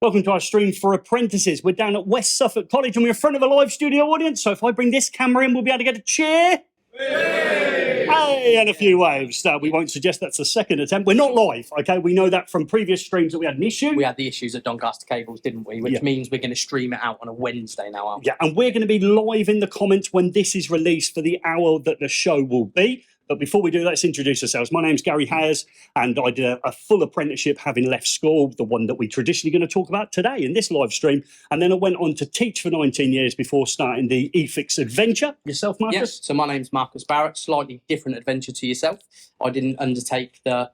Welcome to our stream for apprentices. We're down at West Suffolk College and we're in front of a live studio audience. So if I bring this camera in, we'll be able to get a cheer. Hey, and a few waves. We won't suggest that's the second attempt. We're not live, okay? We know that from previous streams that we had an issue. We had the issues at Doncaster Cables, didn't we? Which means we're going to stream it out on a Wednesday now, aren't we? Yeah, and we're going to be live in the comments when this is released for the hour that the show will be. But before we do, let's introduce ourselves. My name's Gary Hayes, and I did a full apprenticeship having left school, the one that we're traditionally going to talk about today in this live stream. And then I went on to teach for 19 years before starting the eFix adventure. Yourself, Marcus? Yes, so my name's Marcus Barrett, slightly different adventure to yourself. I didn't undertake the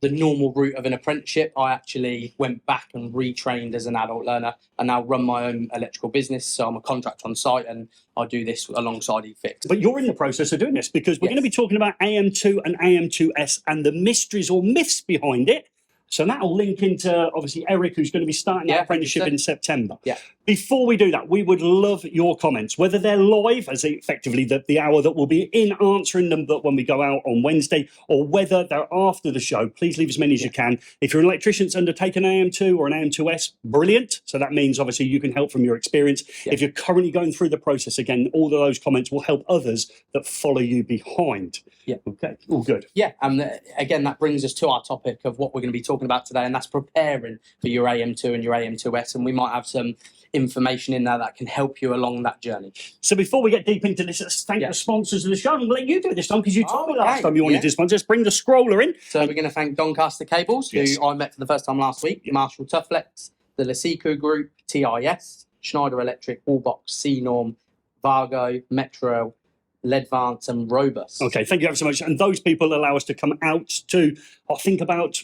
normal route of an apprenticeship. I actually went back and retrained as an adult learner and now run my own electrical business. So I'm a contractor on site and I do this alongside eFix. But you're in the process of doing this because we're going to be talking about AM2 and AM2S and the mysteries or myths behind it. So that'll link into, obviously, Eric, who's going to be starting that apprenticeship in September. Yeah. Before we do that, we would love your comments, whether they're live, as effectively the hour that we'll be in answering them, but when we go out on Wednesday, or whether they're after the show. Please leave as many as you can. If you're an electrician that's undertaken an AM2 or an AM2S, brilliant. So that means, obviously, you can help from your experience. Yeah. If you're currently going through the process, again, all of those comments will help others that follow you behind. Yeah. Okay. All good. Yeah. And again, that brings us to our topic of what we're going to be talking about today, and that's preparing for your AM2 and your AM2S. And we might have some information in there that can help you along that journey. So before we get deep into this, let's thank the sponsors of the show. I'm going to let you do it this time because you told me last time you wanted to sponsor. Let's bring the scroller in. So we're going to thank Doncaster Cables, who I met for the first time last week, Marshall Tufflex, the Lasico Group, TIS, Schneider Electric, Wallbox, C-Norm, Vargo, Metro, Ledvance and Robust. Okay, thank you ever so much. And those people allow us to come out to, I think, about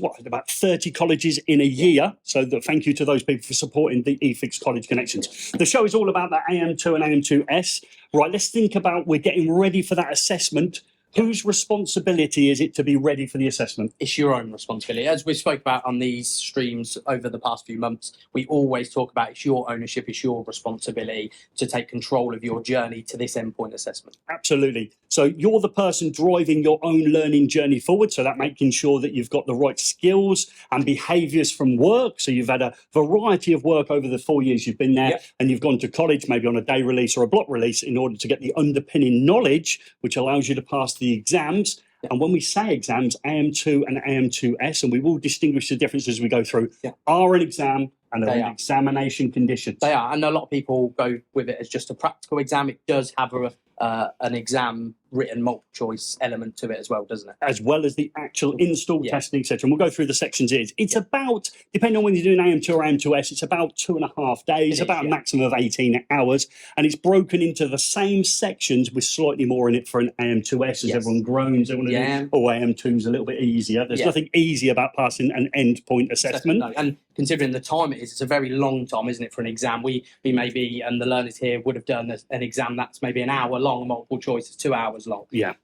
30 colleges in a year. So thank you to those people for supporting the eFix College Connections. The show is all about that AM2 and AM2S. Right, let's think about, we're getting ready for that assessment. Whose responsibility is it to be ready for the assessment? It's your own responsibility. As we spoke about on these streams over the past few months, we always talk about it's your ownership, it's your responsibility to take control of your journey to this endpoint assessment. Absolutely. So you're the person driving your own learning journey forward. So that making sure that you've got the right skills and behaviours from work. So you've had a variety of work over the 4 years you've been there, and you've gone to college, maybe on a day release or a block release, in order to get the underpinning knowledge, which allows you to pass the exams. And when we say exams, AM2 and AM2S, and we will distinguish the differences as we go through, are an exam and an examination conditions. They are, and a lot of people go with it as just a practical exam. It does have an exam written multiple choice element to it as well, doesn't it? As well as the actual install testing, etc. And we'll go through the sections. It's about, depending on when you're doing AM2 or AM2S, it's about 2.5 days, about a maximum of 18 hours. And it's broken into the same sections with slightly more in it for an AM2S, as everyone groans. They want to do, AM2's a little bit easier. There's nothing easy about passing an endpoint assessment. No. And considering the time it is, it's a very long time, isn't it, for an exam? We maybe, and the learners here would have done an exam that's maybe an hour long, multiple choice is 2 hours long. Yeah.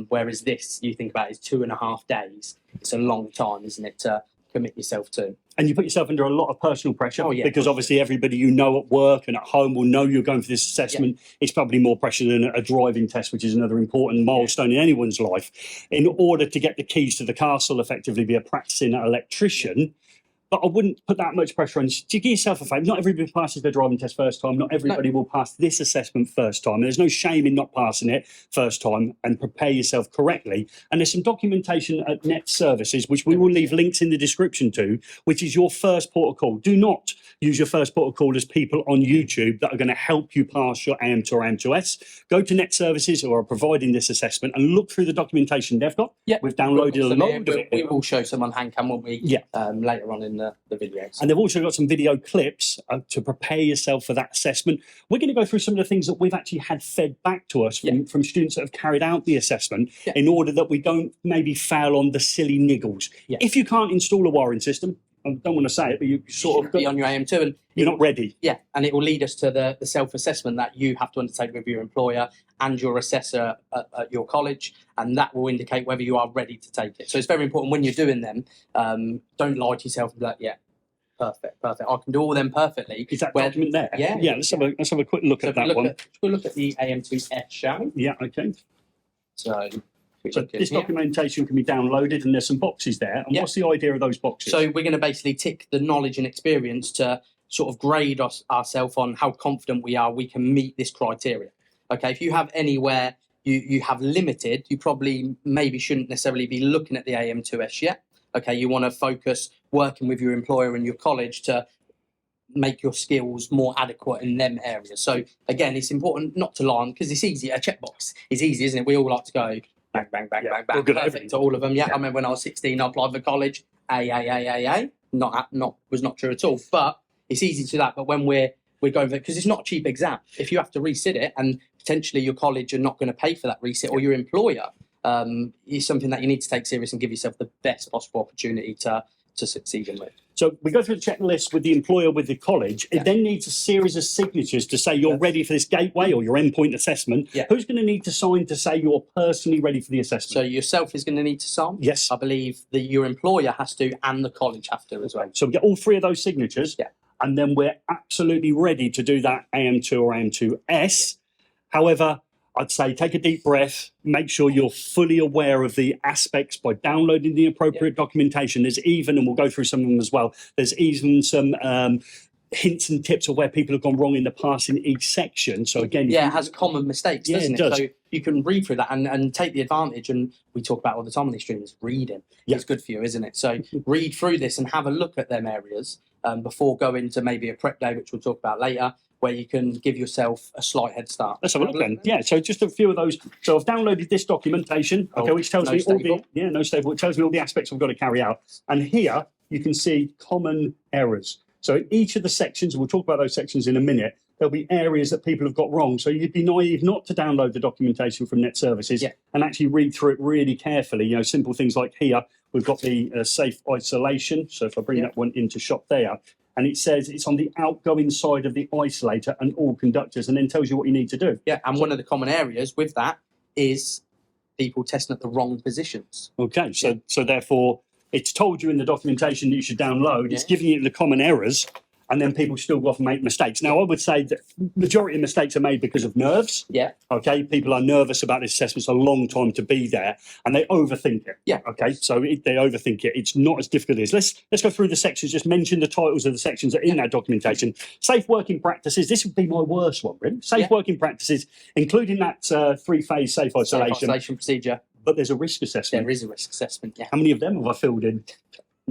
Whereas this, you think about, is 2.5 days. It's a long time, isn't it, to commit yourself to? And you put yourself under a lot of personal pressure because obviously everybody you know at work and at home will know you're going for this assessment. It's probably more pressure than a driving test, which is another important milestone in anyone's life. In order to get the keys to the castle, effectively be a practicing electrician. But I wouldn't put that much pressure on. To give yourself a favour, not everybody passes their driving test first time. Not everybody will pass this assessment first time. There's no shame in not passing it first time, and prepare yourself correctly. And there's some documentation at Net Services, which we will leave links in the description to, which is your first port of call. Do not use your first port of call as people on YouTube that are going to help you pass your AM2 or AM2S. Go to Net Services, who are providing this assessment, and look through the documentation they've got. We've downloaded a load of it. We will show some on hand cam, won't we? Later on in the videos. And they've also got some video clips to prepare yourself for that assessment. We're going to go through some of the things that we've actually had fed back to us from students that have carried out the assessment in order that we don't maybe fail on the silly niggles. If you can't install a wiring system, I don't want to say it, but you sort of be on your AM2 and you're not ready. Yeah, and it will lead us to the self-assessment that you have to undertake with your employer and your assessor at your college, and that will indicate whether you are ready to take it. So it's very important when you're doing them, don't lie to yourself and be like, perfect. I can do all of them perfectly. Is that document there? Yeah. Let's have a quick look at that one. We'll look at the AM2S, shall we? Yeah, okay. So So this documentation can be downloaded, and there's some boxes there. And what's the idea of those boxes? So we're going to basically tick the knowledge and experience to sort of grade ourselves on how confident we are we can meet this criteria. Okay, if you have anywhere you have limited, you probably maybe shouldn't necessarily be looking at the AM2S yet. Okay, you want to focus working with your employer and your college to make your skills more adequate in them areas. So again, it's important not to lie on, because it's easy. A checkbox is easy, isn't it? We all like to go bang, bang, bang, bang, bang, perfect to all of them. Yeah, I remember when I was 16, I applied for college. Was not true at all. But it's easy to do that. But when we're going for it, because it's not a cheap exam. If you have to resit it, and potentially your college are not going to pay for that resit, or your employer, is something that you need to take serious and give yourself the best possible opportunity to succeed in with. So we go through the checklist with the employer, with the college. It then needs a series of signatures to say you're ready for this gateway or your endpoint assessment. Who's going to need to sign to say you're personally ready for the assessment? So yourself is going to need to sign. Yes. I believe that your employer has to, and the college have to as well. So we get all three of those signatures. And then we're absolutely ready to do that AM2 or AM2S. However, I'd say take a deep breath, make sure you're fully aware of the aspects by downloading the appropriate documentation. There's even, and we'll go through some of them as well, there's even some hints and tips of where people have gone wrong in the past in each section. So again, it has common mistakes, doesn't it? So you can read through that and take the advantage. And we talk about all the time on these streams, reading. It's good for you, isn't it? So read through this and have a look at them areas before going to maybe a prep day, which we'll talk about later, where you can give yourself a slight head start. Let's have a look then. Yeah, so just a few of those. So I've downloaded this documentation, which tells me all the no stable. It tells me all the aspects I've got to carry out. And here you can see common errors. So in each of the sections, and we'll talk about those sections in a minute, there'll be areas that people have got wrong. So you'd be naive not to download the documentation from Net Services and actually read through it really carefully. You know, simple things like here, we've got the safe isolation. So if I bring that one into shop there, and it says it's on the outgoing side of the isolator and all conductors, and then tells you what you need to do. Yeah, and one of the common areas with that is people testing at the wrong positions. Okay, so therefore, it's told you in the documentation that you should download. It's giving you the common errors, and then people still go off and make mistakes. Now, I would say that majority of mistakes are made because of nerves. Okay, people are nervous about this assessment. It's a long time to be there, and they overthink it. Okay, so they overthink it. It's not as difficult as let's go through the sections. Just mention the titles of the sections that are in that documentation. Safe working practices. This would be my worst one, really. Safe working practices, including that three-phase safe isolation. Safe isolation procedure. But there's a risk assessment. There is a risk assessment. How many of them have I filled in?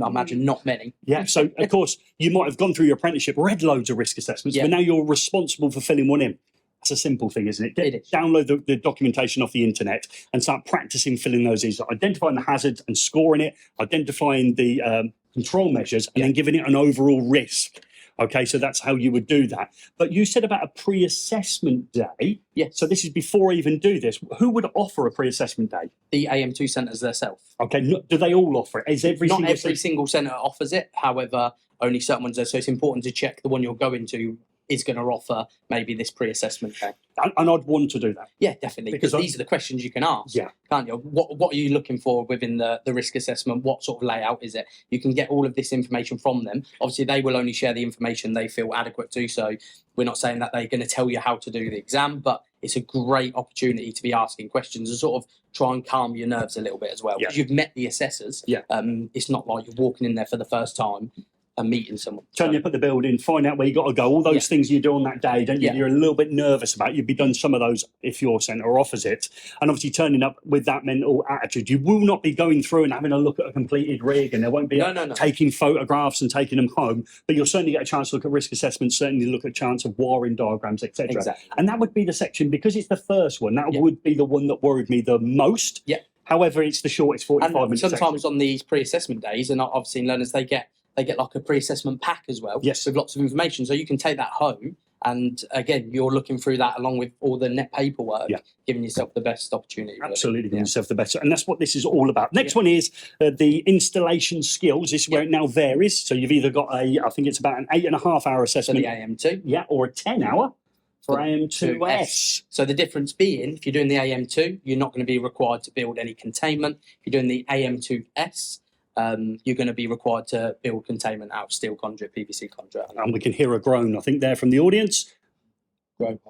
I imagine not many. Yeah, so of course you might have gone through your apprenticeship, read loads of risk assessments, but now you're responsible for filling one in. That's a simple thing, isn't it? It is. Download the documentation off the internet and start practicing filling those in, identifying the hazards and scoring it, identifying the control measures, and then giving it an overall risk. Okay, so that's how you would do that. But you said about a pre-assessment day. Yes. So this is before I even do this. Who would offer a pre-assessment day? The AM2 centres themselves. Okay, do they all offer it? Is Not every single centre offers it. However, only certain ones do. So it's important to check the one you're going to is going to offer maybe this pre-assessment day. And I'd want to do that. Yeah, definitely. Because these are the questions you can ask, can't you? What are you looking for within the risk assessment? What sort of layout is it? You can get all of this information from them. Obviously, they will only share the information they feel adequate to. So we're not saying that they're going to tell you how to do the exam, but it's a great opportunity to be asking questions and sort of try and calm your nerves a little bit as well. Because you've met the assessors. It's not like you're walking in there for the first time and meeting someone. Turn up at the building, find out where you got to go, all those things you do on that day, don't you? You're a little bit nervous about. You'd be done some of those if your centre offers it. And obviously turning up with that mental attitude. You will not be going through and having a look at a completed rig, and there won't be taking photographs and taking them home, but you'll certainly get a chance to look at risk assessments, certainly look at a chance of wiring diagrams, etc. Exactly. And that would be the section, because it's the first one, that would be the one that worried me the most. However, it's the shortest 45 minutes. Sometimes on these pre-assessment days, and I've seen learners, they get like a pre-assessment pack as well, with lots of information. So you can take that home, and again, you're looking through that along with all the net paperwork, giving yourself the best opportunity. Absolutely, giving yourself the best. And that's what this is all about. Next one is the installation skills. This is where it now varies. So you've either got I think it's about an 8.5 hour assessment. For the AM2. Or a 10 hour. For AM2S. So the difference being, if you're doing the AM2, you're not going to be required to build any containment. If you're doing the AM2S, you're going to be required to build containment out of steel conduit, PVC conduit. And we can hear a groan, I think, there from the audience. Groan.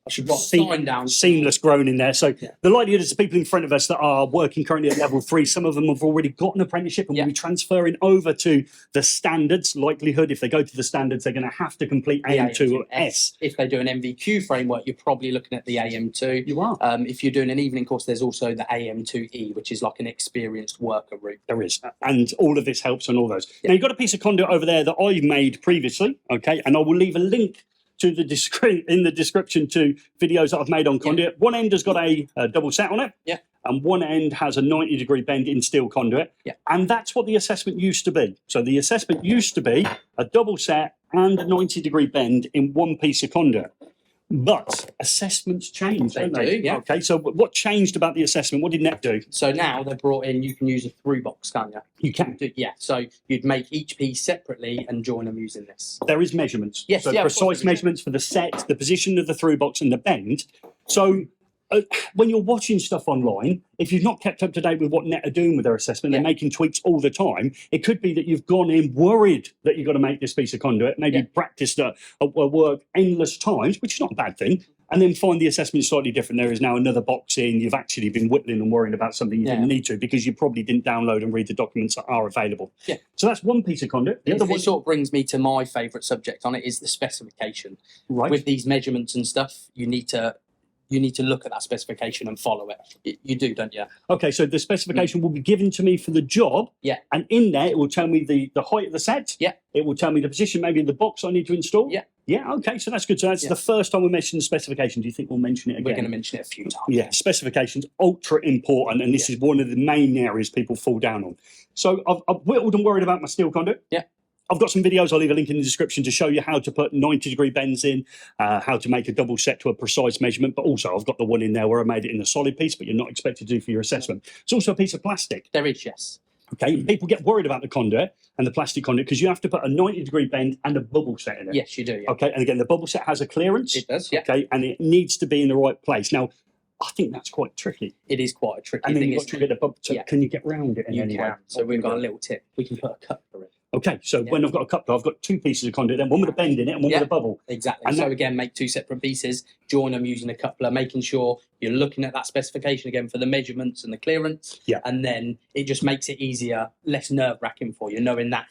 I should write a sign down. Seamless grown in there. So Yeah. the likelihood is the people in front of us that are working currently at level 3, some of them have already got an apprenticeship and will be transferring over to the standards. Likelihood, if they go to the standards, they're going to have to complete AM2S. If they do an MVQ framework, you're probably looking at the AM2. You are. If you're doing an evening course, there's also the AM2E, which is like an experienced worker route. There is. And all of this helps on all those. Now, you've got a piece of conduit over there that I made previously, okay? And I will leave a link to the in the description to videos that I've made on conduit. One end has got a double set on it. Yeah. And one end has a 90-degree bend in steel conduit. Yeah. And that's what the assessment used to be. So the assessment used to be a double set and a 90-degree bend in one piece of conduit. But assessments change, don't they? Yeah. Okay, so what changed about the assessment? What did NET do? So now they've brought in, you can use a through box, can't you? You can. Yeah, so you'd make each piece separately and join them using this. There is measurements. Yes, so yeah, precise measurements for the set, the position of the through box and the bend. So when you're watching stuff online, if you've not kept up to date with what NET are doing with their assessment, they're making tweaks all the time. It could be that you've gone in worried that you've got to make this piece of conduit, maybe practiced at work endless times, which is not a bad thing, and then find the assessment slightly different. There is now another box in. You've actually been whittling and worrying about something you didn't need to because you probably didn't download and read the documents that are available. Yeah. So that's one piece of conduit. The other one It sort of brings me to my favourite subject on it is the specification. Right. With these measurements and stuff, you need to look at that specification and follow it. You do, don't you? Okay, so the specification will be given to me for the job. Yeah. And in there, it will tell me the height of the set. Yeah. It will tell me the position, maybe of the box I need to install. Yeah. Yeah, okay, so that's good. So that's the first time we mentioned the specification. Do you think we'll mention it again? We're going to mention it a few times. Yeah, specifications, ultra important. And this is one of the main areas people fall down on. So I've whittled and worried about my steel conduit. Yeah. I've got some videos, I'll leave a link in the description to show you how to put 90-degree bends in, how to make a double set to a precise measurement, but also I've got the one in there where I made it in a solid piece, but you're not expected to do for your assessment. It's also a piece of plastic. There is, yes. Okay, people get worried about the conduit and the plastic conduit because you have to put a 90-degree bend and a bubble set in it. Yes, you do, yeah. Okay, and again, the bubble set has a clearance. It does, yeah. Okay, and it needs to be in the right place. Now, I think that's quite tricky. It is quite a tricky And then thing. you've got to get a bubble. So can you get round it in any way? You can. So we've got a little tip. We can put a coupler in. Okay, so when I've got a coupler, I've got two pieces of conduit, then one with a bend in it and one with a bubble. Exactly. And so that- again, make two separate pieces, join them using a coupler, making sure you're looking at that specification again for the measurements and the clearance. Yeah. And then it just makes it easier, less nerve-wracking for you, knowing that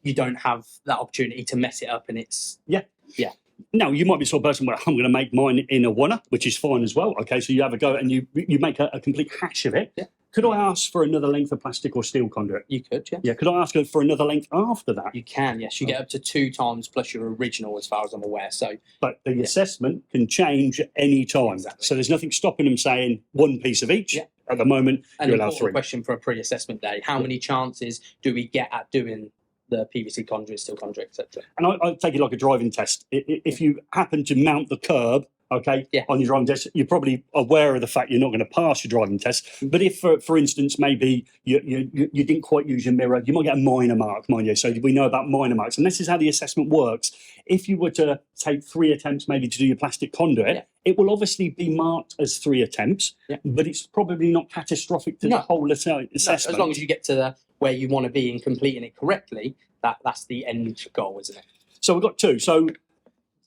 you don't have that opportunity to mess it up and it's... Yeah. Yeah. Now, you might be the sort of person where I'm going to make mine in a oneer, which is fine as well. Okay, so you have a go and you make a complete hash of it. Yeah. Could I ask for another length of plastic or steel conduit? You could, yeah. Yeah, could I ask for another length after that? You can, yes. You get up to 2 times plus your original, as far as I'm aware. So, But the assessment can change at any time. Exactly. So there's nothing stopping them saying one piece of each. Yeah. At the moment, an you're allowed important 3. question for a pre-assessment day. How many chances do we get at doing the PVC conduit, steel conduit, etc.? And I take it like a driving test. If you happen to mount the curb, okay, on your driving test, you're probably aware of the fact you're not going to pass your driving test. But if, for instance, maybe you didn't quite use your mirror, you might get a minor mark, mind you. So we know about minor marks. And this is how the assessment works. If you were to take 3 attempts maybe to do your plastic conduit, it will obviously be marked as 3 attempts, but it's probably not catastrophic to the whole assessment. No, as long as you get to where you want to be in completing it correctly, that's the end goal, isn't it? So we've got 2. So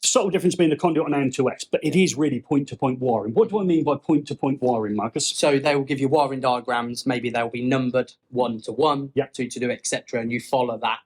subtle difference between the conduit and AM2S, but it is really point-to-point wiring. What do I mean by point-to-point wiring, Marcus? So they will give you wiring diagrams. Maybe they'll be numbered 1 to 1, 2 to 2, etc. And you follow that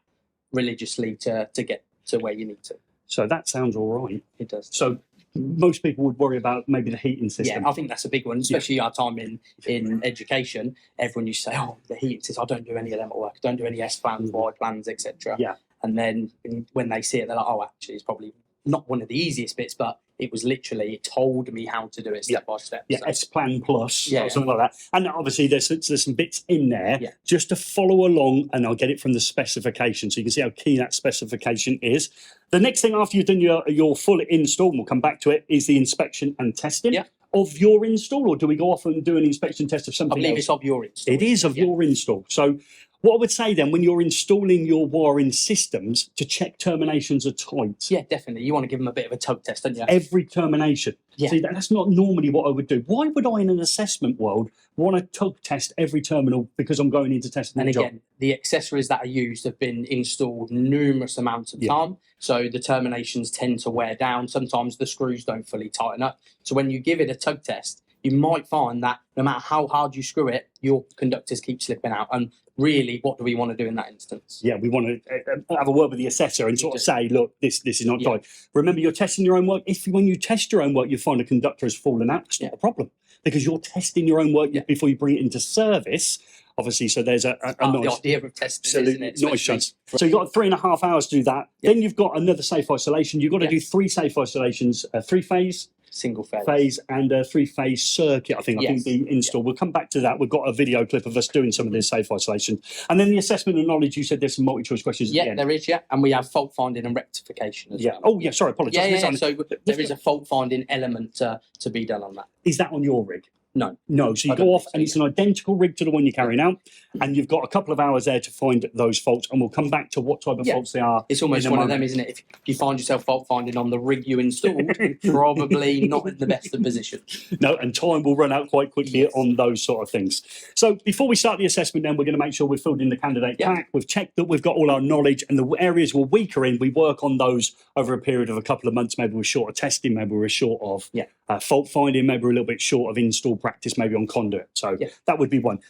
religiously to get to where you need to. So that sounds all right. It does. So most people would worry about maybe the heating system. Yeah, I think that's a big one, especially our time in education. Everyone used to say, oh, the heating system, I don't do any of them at work. I don't do any S-plans, Y plans, etc. Yeah. And then when they see it, they're like, oh, actually, it's probably not one of the easiest bits, but it was literally, it told me how to do it step by step. Yeah, So. S-Plan Plus, or something like that. And obviously there's some bits in there just to follow along, and I'll get it from the specification. So you can see how key that specification is. The next thing after you've done your full install, and we'll come back to it, is the inspection and testing of your install, or do we go off and do an inspection test of something I believe else? it's of your install. It is of your install. So What I would say then, when you're installing your wiring systems, to check terminations are tight. Yeah, definitely. You want to give them a bit of a tug test, don't you? Every termination. Yeah. See, that's not normally what I would do. Why would I, in an assessment world, want to tug test every terminal because I'm going into testing And the job? again, the accessories that are used have been installed numerous amounts of time. So the terminations tend to wear down. Sometimes the screws don't fully tighten up. So when you give it a tug test, you might find that no matter how hard you screw it, your conductors keep slipping out. And really, what do we want to do in that instance? Yeah, we want to have a word with the assessor and sort of say, look, this is not tight. Remember, you're testing your own work. If when you test your own work, you find a conductor has fallen out, it's not a problem, because you're testing your own work before you bring it into service. Obviously, so there's a nice, the idea of testing, isn't it? nice chance. So you've got 3.5 hours to do that. Then you've got another safe isolation. You've got to do 3 safe isolations, 3-phase, single phase and a 3-phase circuit. I think the install. We'll come back to that. We've got a video clip of us doing some of this safe isolation, and then the assessment and knowledge. You said there's some multi-choice questions. Yeah, there is. Yeah, and we have fault finding and rectification as well. Oh yeah, sorry, apologies. Yeah. So there is a fault finding element to be done on that. Is that on your rig? No. So you go off and it's an identical rig to the one you're carrying out, and you've got a couple of hours there to find those faults, and we'll come back to what type of faults they are. It's almost one of them, isn't it? If you find yourself fault finding on the rig you installed, probably not in the best of positions. No, and time will run out quite quickly on those sort of things. So before we start the assessment, then we're going to make sure we've filled in the candidate pack. We've checked that we've got all our knowledge, and the areas we're weaker in, we work on those over a period of a couple of months. Maybe we're short of testing, maybe we're short of fault finding, maybe we're a little bit short of install practice, maybe on conduit. So that would be one.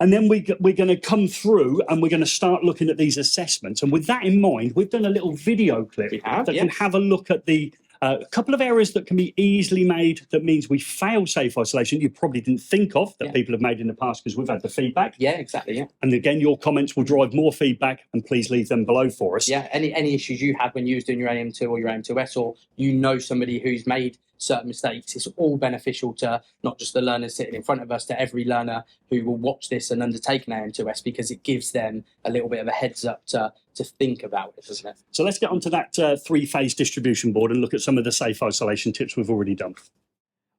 And then we're going to come through and we're going to start looking at these assessments. And with that in mind, we've done a little video clip that can have a look at the couple of errors that can be easily made. That means we fail safe isolation. You probably didn't think of that people have made in the past because we've had the feedback. Yeah, exactly. Yeah. And again, your comments will drive more feedback, and please leave them below for us. Yeah. Any issues you had when you was doing your AM2 or your AM2S, or you know somebody who's made certain mistakes, it's all beneficial to not just the learners sitting in front of us, to every learner who will watch this and undertake an AM2S, because it gives them a little bit of a heads up to think about it, doesn't it? So let's get onto that 3-phase distribution board and look at some of the safe isolation tips we've already done.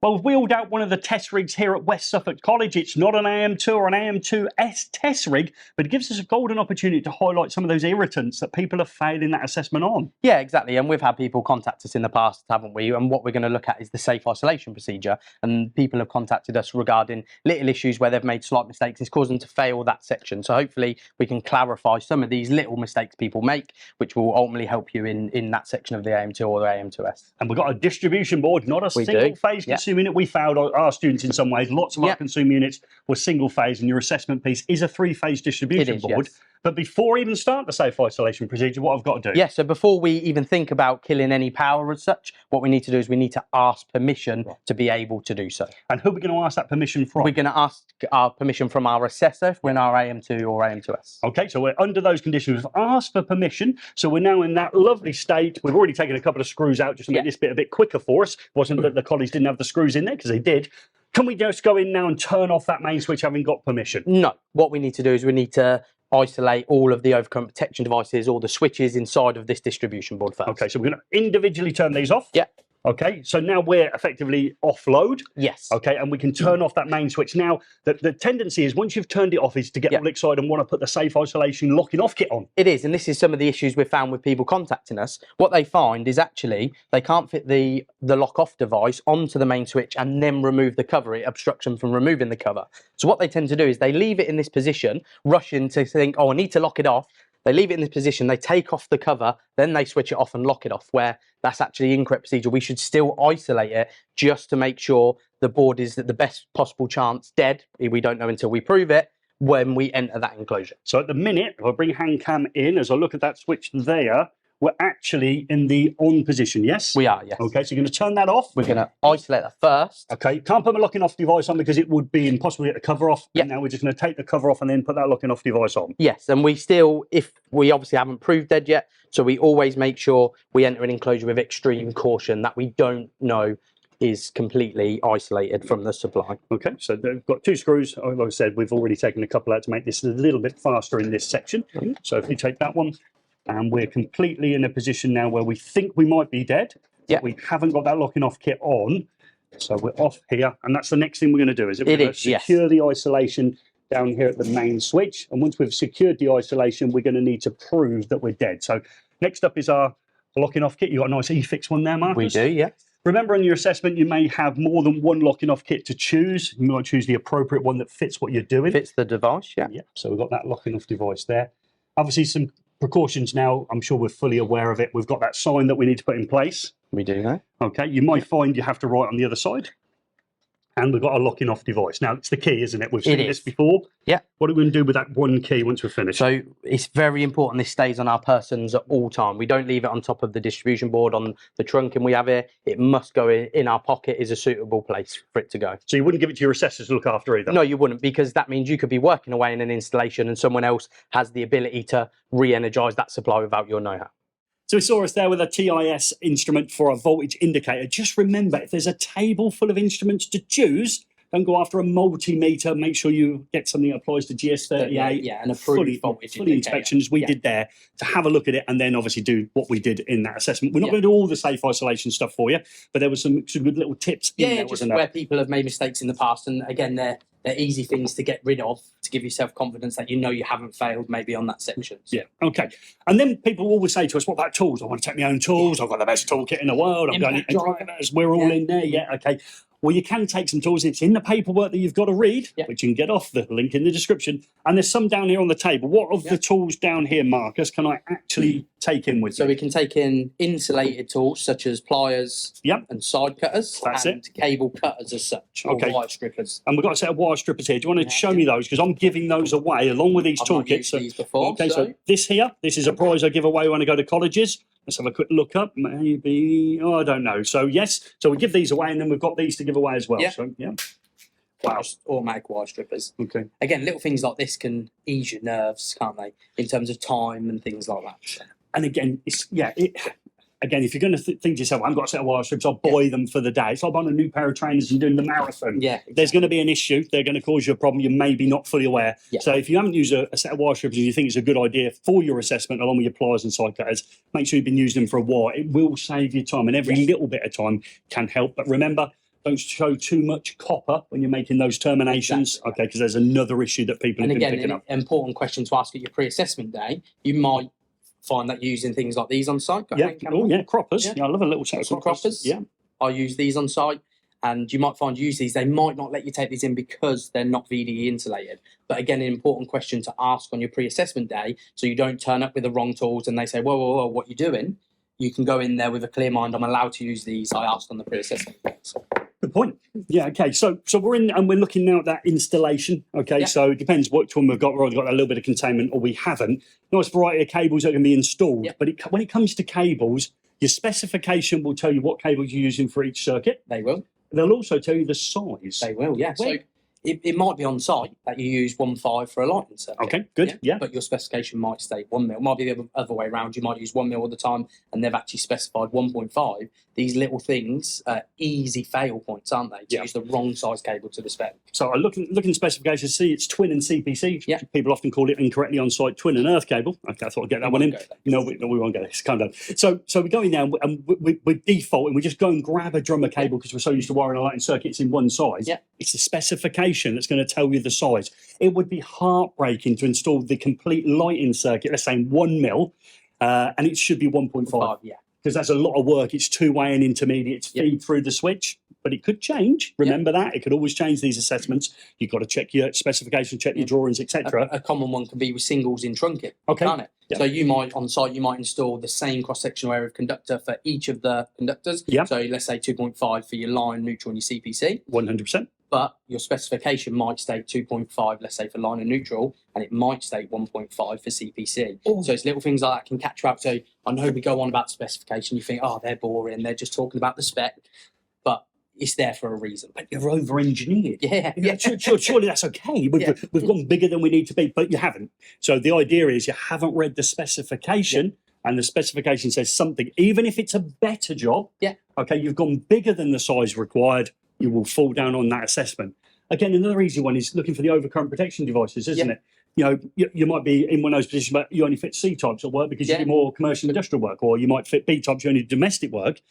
Well, we've wheeled out one of the test rigs here at West Suffolk College. It's not an AM2 or an AM2S test rig, but it gives us a golden opportunity to highlight some of those irritants that people have failed in that assessment on. Yeah, exactly. And we've had people contact us in the past, haven't we? And what we're going to look at is the safe isolation procedure. And people have contacted us regarding little issues where they've made slight mistakes. It's caused them to fail that section. So hopefully we can clarify some of these little mistakes people make, which will ultimately help you in that section of the AM2 or the AM2S. And we've got a distribution board, not a single phase consumer unit. We failed our students in some ways. Lots of our consumer units were single phase, and your assessment piece is a 3-phase distribution board. But before we even start the safe isolation procedure, what I've got to do? Yeah, so before we even think about killing any power as such, what we need to do is we need to ask permission to be able to do so. And who are we going to ask that permission from? We're going to ask our permission from our assessor if we're in our AM2 or AM2S. Okay, so we're under those conditions. We've asked for permission, so we're now in that lovely state. We've already taken a couple of screws out just to make this bit a bit quicker for us. It wasn't that the college didn't have the screws in there, because they did. Can we just go in now and turn off that main switch having got permission? No. What we need to do is we need to isolate all of the overcurrent protection devices, all the switches inside of this distribution board first. Okay, so we're going to individually turn these off. Yeah. Okay, so now we're effectively offload. Yes. Okay, and we can turn off that main switch. Now, the tendency is once you've turned it off is to get all excited and want to put the safe isolation locking off kit on. It is, and this is some of the issues we've found with people contacting us. What they find is actually they can't fit the lock-off device onto the main switch and then remove the cover. It obstructs them from removing the cover. So what they tend to do is they leave it in this position, rushing to think, oh, I need to lock it off. They leave it in this position, they take off the cover, then they switch it off and lock it off, where that's actually incorrect procedure. We should still isolate it just to make sure the board is at the best possible chance dead. We don't know until we prove it when we enter that enclosure. So at the minute, if I bring hand cam in, as I look at that switch there, we're actually in the on position, yes? We are, yes. Okay, so you're going to turn that off. We're going to isolate that first. Okay, can't put the locking off device on because it would be impossible to get the cover off. Yep. And now we're just going to take the cover off and then put that locking off device on. Yes, and we still, if we obviously haven't proved dead yet, so we always make sure we enter an enclosure with extreme caution that we don't know is completely isolated from the supply. Okay, so they've got 2 screws. Like I said, we've already taken a couple out to make this a little bit faster in this section. So if we take that one, and we're completely in a position now where we think we might be dead. Yeah. We haven't got that locking off kit on. So we're off here. And that's the next thing we're going to do, is it? It We're is, going to secure the isolation down here at the main switch. And once we've secured the isolation, we're going to need to prove that we're dead. So next up is our locking off kit. You've got a nice e-fix one there, Marcus? We do, yeah. Remember, on your assessment, you may have more than one locking off kit to choose. You might choose the appropriate one that fits what you're doing. Fits the device, yeah. Yeah, so we've got that locking off device there. Obviously, some precautions now. I'm sure we're fully aware of it. We've got that sign that we need to put in place. We do, no? Okay, you might find you have to write on the other side. And we've got a locking off device. Now, it's the key, isn't it? We've seen this before. Yeah. What are we going to do with that one key once we're finished? So it's very important this stays on our persons at all time. We don't leave it on top of the distribution board on the trunking we have here. It must go in our pocket, is a suitable place for it to go. So you wouldn't give it to your assessors to look after either? No, you wouldn't, because that means you could be working away in an installation and someone else has the ability to re-energise that supply without your know-how. So we saw us there with a TIS instrument for a voltage indicator. Just remember, if there's a table full of instruments to choose, don't go after a multimeter. Make sure you get something that applies to GS38. Yeah, and a fully inspection as we did there, to have a look at it and then obviously do what we did in that assessment. We're not going to do all the safe isolation stuff for you, but there was some good little tips in there, just where people have made mistakes in the past. And again, they're easy things to get rid of to give yourself confidence that you know you haven't failed maybe on that section. Yeah, okay. And then people always say to us, what about tools? I want to take my own tools. I've got the best toolkit in the world. I'm going to we're all in there. Yeah, okay. Well, you can take some tools. It's in the paperwork that you've got to read, which you can get off the link in the description. And there's some down here on the table. What of the tools down here, Marcus, can I actually take in with So me? we can take in insulated tools such as pliers and side cutters and cable cutters as such, or wire strippers. And we've got a set of wire strippers here. Do you want to show me those? Because I'm giving those away along with these toolkits. These before, okay, so this here, this is a prize I give away when I go to colleges. Let's have a quick look up. Maybe, I don't know. So yes, so we give these away, and then we've got these to give away as well. Yeah. So yeah. Wow. Just automatic wire strippers. Okay. Again, little things like this can ease your nerves, can't they? In terms of time and things like that. So. And again, again, if you're going to think to yourself, I've got a set of wire strips, I'll buy them for the day. It's like buying a new pair of trainers and doing the marathon. Yeah, exactly. There's going to be an issue. They're going to cause you a problem. You're maybe not fully aware. Yeah. So if you haven't used a set of wire strippers and you think it's a good idea for your assessment, along with your pliers and side cutters, make sure you've been using them for a while. It will save you time, and every little bit of time can help. But remember, don't show too much copper when you're making those terminations, okay, because there's another issue that people have been picking up. An important question to ask at your pre-assessment day, you might find that using things like these on site. Croppers. Yeah, I love a little set of croppers. Yeah, I use these on site, and you might find use these. They might not let you take these in because they're not VDE insulated. But again, an important question to ask on your pre-assessment day, so you don't turn up with the wrong tools and they say, whoa, what are you doing? You can go in there with a clear mind. I'm allowed to use these. I asked on the pre-assessment day. So. Good point. Yeah, okay. So we're in and we're looking now at that installation. Okay, so it depends which one we've got. We've either got a little bit of containment or we haven't. Nice variety of cables that can be installed. But when it comes to cables, your specification will tell you what cables you're using for each circuit. They will. They'll also tell you the size. They will, yeah. So it might be on site that you use 1.5 for a lighting circuit. Okay, good. Yeah. But your specification might state 1 mil. It might be the other way around. You might use 1 mil all the time and they've actually specified 1.5. These little things are easy fail points, aren't they? To use the wrong size cable to the spec. So I look in specifications, see it's twin and CPC. Yeah. People often call it incorrectly on site twin and earth cable. Okay, I thought I'd get that one in. No, we won't get it. It's kind of. So we go in there and we default and we just go and grab a drummer cable because we're so used to wiring a lighting circuits in one size. Yeah. It's the specification that's going to tell you the size. It would be heartbreaking to install the complete lighting circuit, let's say 1 mil, and it should be 1.5. Yeah. Because that's a lot of work. It's two-way and intermediates feed through the switch, but it could change. Remember that. It could always change these assessments. You've got to check your specifications, check your drawings, etc. A common one can be with singles in trunking, can't it? Yeah. So you might, on site, you might install the same cross-sectional area of conductor for each of the conductors. Yeah. So let's say 2.5 for your line, neutral, and your CPC. 100%. But your specification might state 2.5, let's say, for line and neutral, and it might state 1.5 for CPC. Oh. So it's little things like that can catch you out. So I know we go on about specification, you think, oh, they're boring, they're just talking about the spec, but it's there for a reason. But you're over-engineered. Yeah. Surely that's okay. We've gone bigger than we need to be, but you haven't. So the idea is you haven't read the specification, and the specification says something, even if it's a better job. Yeah. Okay, you've gone bigger than the size required. You will fall down on that assessment. Again, another easy one is looking for the overcurrent protection devices, isn't it? You know, you might be in one of those positions, but you only fit C types at work because you do more commercial industrial work, or you might fit B types, you only do domestic work.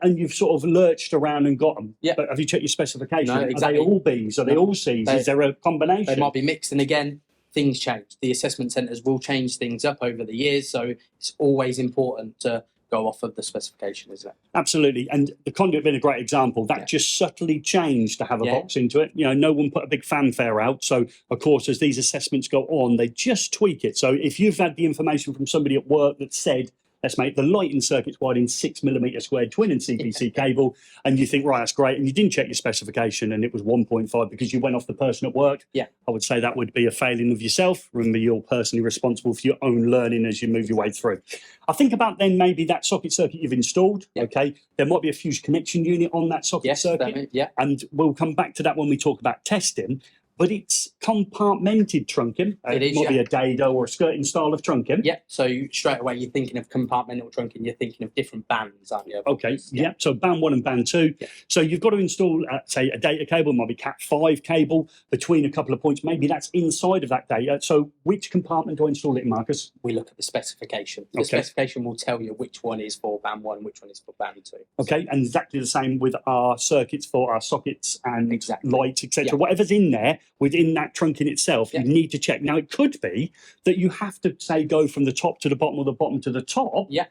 and you've sort of lurched around and got them. Yeah. But have you checked your specification? No, exactly. Are they all Bs? Are they all Cs? Is there a combination? They might be mixed. And again, things change. The assessment centres will change things up over the years. So it's always important to go off of the specification, isn't it? Absolutely. And the conduit being a great example, that just subtly changed to have a box into it. You know, no one put a big fanfare out. So, of course, as these assessments go on, they just tweak it. So if you've had the information from somebody at work that said, let's make the lighting circuits wide in 6mm squared twin and CPC cable, and you think, right, that's great, and you didn't check your specification and it was 1.5 because you went off the person at work, I would say that would be a failing of yourself. Remember, you're personally responsible for your own learning as you move your way through. I think about then maybe that socket circuit you've installed, okay? There might be a fuse connection unit on that socket circuit, and we'll come back to that when we talk about testing. But it's compartmented trunking. It might be a dado or a skirting style of trunking. Yeah, so straight away you're thinking of compartmental trunking, you're thinking of different bands, aren't you? Okay, so band 1 and band 2. So you've got to install, say, a data cable, might be Cat5 cable, between a couple of points. Maybe that's inside of that data. So which compartment do I install it in, Marcus? We look at the specification. The specification will tell you which one is for band 1 and which one is for band 2. Okay, and exactly the same with our circuits for our sockets and lights, etc. Whatever's in there, within that trunking itself, you need to check. Now, it could be that you have to, say, go from the top to the bottom or the bottom to the top. Yeah.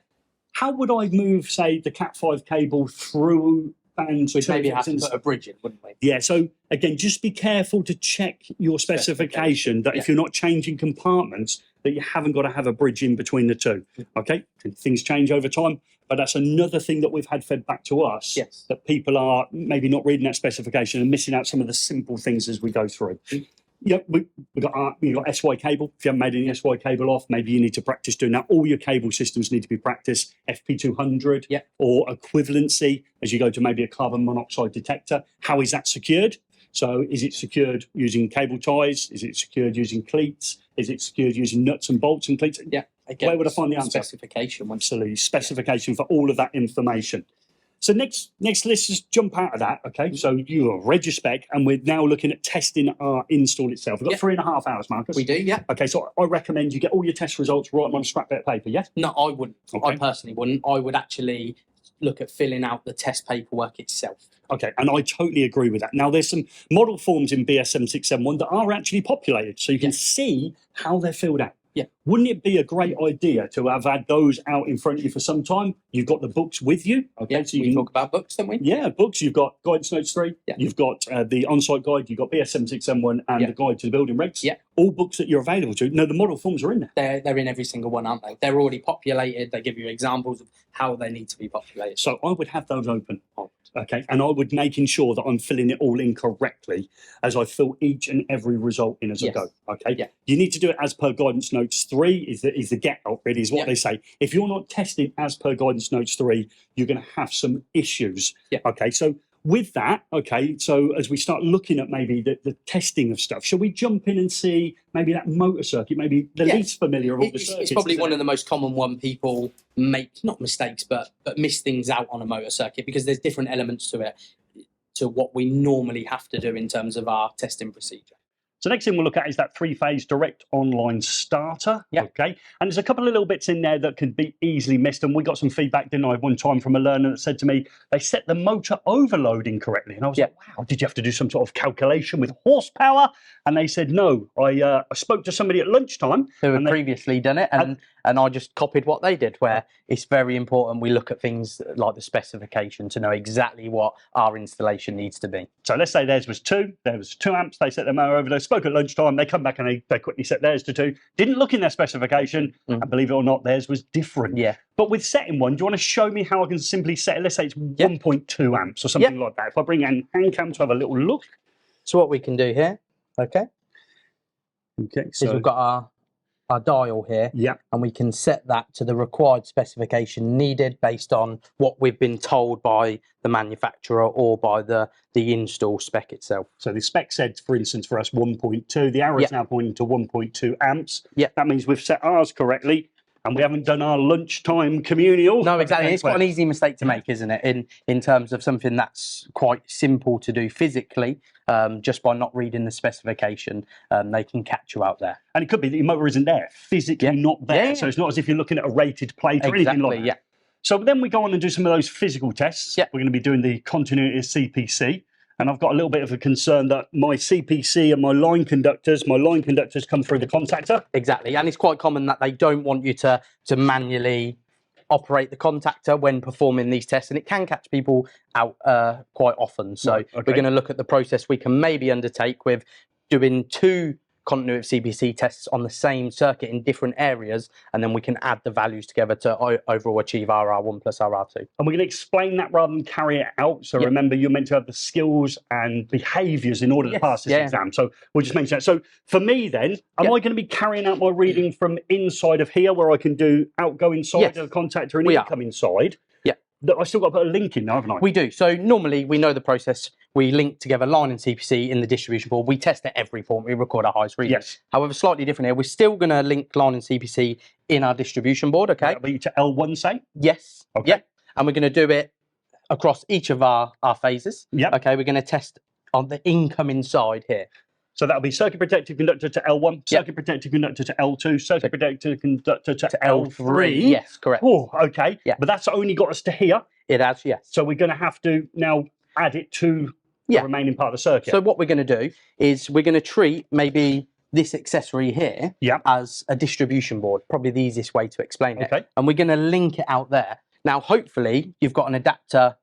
How would I move, say, the Cat5 cable through band 2? We'd maybe have to put a bridge in, wouldn't we? Yeah, so again, just be careful to check your specification that if you're not changing compartments, that you haven't got to have a bridge in between the two. Okay, things change over time, but that's another thing that we've had fed back to us, that people are maybe not reading that specification and missing out some of the simple things as we go through. Yeah, we've got SY cable. If you haven't made any SY cable off, maybe you need to practice doing that. All your cable systems need to be practiced. FP200 or equivalency as you go to maybe a carbon monoxide detector. How is that secured? So is it secured using cable ties? Is it secured using cleats? Is it secured using nuts and bolts and cleats? Yeah. Again, where would I find the answer? Specification. Absolutely. Specification for all of that information. So next, let's just jump out of that. Okay, so you have read your spec, and we're now looking at testing our install itself. We've got 3.5 hours, Marcus. We do, yeah. Okay, so I recommend you get all your test results, write them on a scrap bit of paper, yeah? No, I wouldn't. Okay. I personally wouldn't. I would actually look at filling out the test paperwork itself. Okay, and I totally agree with that. Now, there's some model forms in BS 7671 that are actually populated, so you can see how they're filled out. Yeah. Wouldn't it be a great idea to have had those out in front of you for some time? You've got the books with you. Okay, so you can talk about books, don't we? Yeah, books. You've got Guidance Notes 3. Yeah. You've got the on-site guide. You've got BS 7671 and the guide to the building regs. Yeah. All books that you're available to. No, the model forms are in there. They're in every single one, aren't they? They're already populated. They give you examples of how they need to be populated. So I would have those open. Okay, and I would making sure that I'm filling it all in correctly as I fill each and every result in as I go. Okay, you need to do it as per Guidance Notes 3 is the get out really is what they say. If you're not testing as per Guidance Notes 3, you're going to have some issues. Okay, so with that, okay, so as we start looking at maybe the testing of stuff, shall we jump in and see maybe that motor circuit, maybe the least familiar of all the circuits? It's probably one of the most common one people make, not mistakes, but miss things out on a motor circuit because there's different elements to it, to what we normally have to do in terms of our testing procedure. So next thing we'll look at is that 3-phase direct online starter. Okay. And there's a couple of little bits in there that could be easily missed. And we got some feedback, didn't I, one time from a learner that said to me, they set the motor overload incorrectly. And I was like, wow, did you have to do some sort of calculation with horsepower? And they said, no, I spoke to somebody at lunchtime. Who had previously done it. And I just copied what they did, where it's very important we look at things like the specification to know exactly what our installation needs to be. So let's say theirs was 2, there was 2 amps, they set their motor over, they spoke at lunchtime, they come back and they quickly set theirs to 2, didn't look in their specification, and believe it or not, theirs was different. Yeah. But with setting one, do you want to show me how I can simply set it? Let's say it's 1.2 amps or something like that. If I bring in hand cam to have a little look. So what we can do here, okay, so is we've got our dial here, and we can set that to the required specification needed based on what we've been told by the manufacturer or by the install spec itself. So the spec said, for instance, for us 1.2, the arrow is now pointing to 1.2 amps. That means we've set ours correctly. And we haven't done our lunchtime communal. No, exactly. It's quite an easy mistake to make, isn't it? In terms of something that's quite simple to do physically, just by not reading the specification, they can catch you out there. And it could be that your motor isn't there, physically not there. So it's not as if you're looking at a rated plate or anything like that. So then we go on and do some of those physical tests. Yep. We're going to be doing the continuity of CPC. And I've got a little bit of a concern that my CPC and my line conductors come through the contactor. Exactly. And it's quite common that they don't want you to manually operate the contactor when performing these tests, and it can catch people out quite often. So Right, okay. we're going to look at the process we can maybe undertake with doing 2 continuity CPC tests on the same circuit in different areas, and then we can add the values together to overall achieve RR1 plus RR2. And we're going to explain that rather than carry it out. So remember, you're meant to have the skills and behaviours in order to pass this exam. So we'll just mention that. So for me then, am I going to be carrying out my reading from inside of here where I can do outgoing side of the contactor and incoming side? Yeah. I still got to put a link in now, haven't I? We do. So normally we know the process. We link together line and CPC in the distribution board. We test at every point. We record our highest reading. Yes. However, slightly different here. We're still going to link line and CPC in our distribution board. Okay. That'll be to L1, say? Yes. Okay. Yeah. And we're going to do it across each of our phases. Yeah. Okay. We're going to test on the incoming side here. So that'll be circuit protective conductor to L1, circuit protective conductor to L2, circuit protective conductor to L3. Yes, correct. Oh, okay. Yeah. But that's only got us to here. It has, yes. So we're going to have to now add it to the remaining part of the circuit. So what we're going to do is we're going to treat maybe this accessory here as a distribution board, probably the easiest way to explain it. And we're going to link it out there. Now, hopefully, you've got an adapter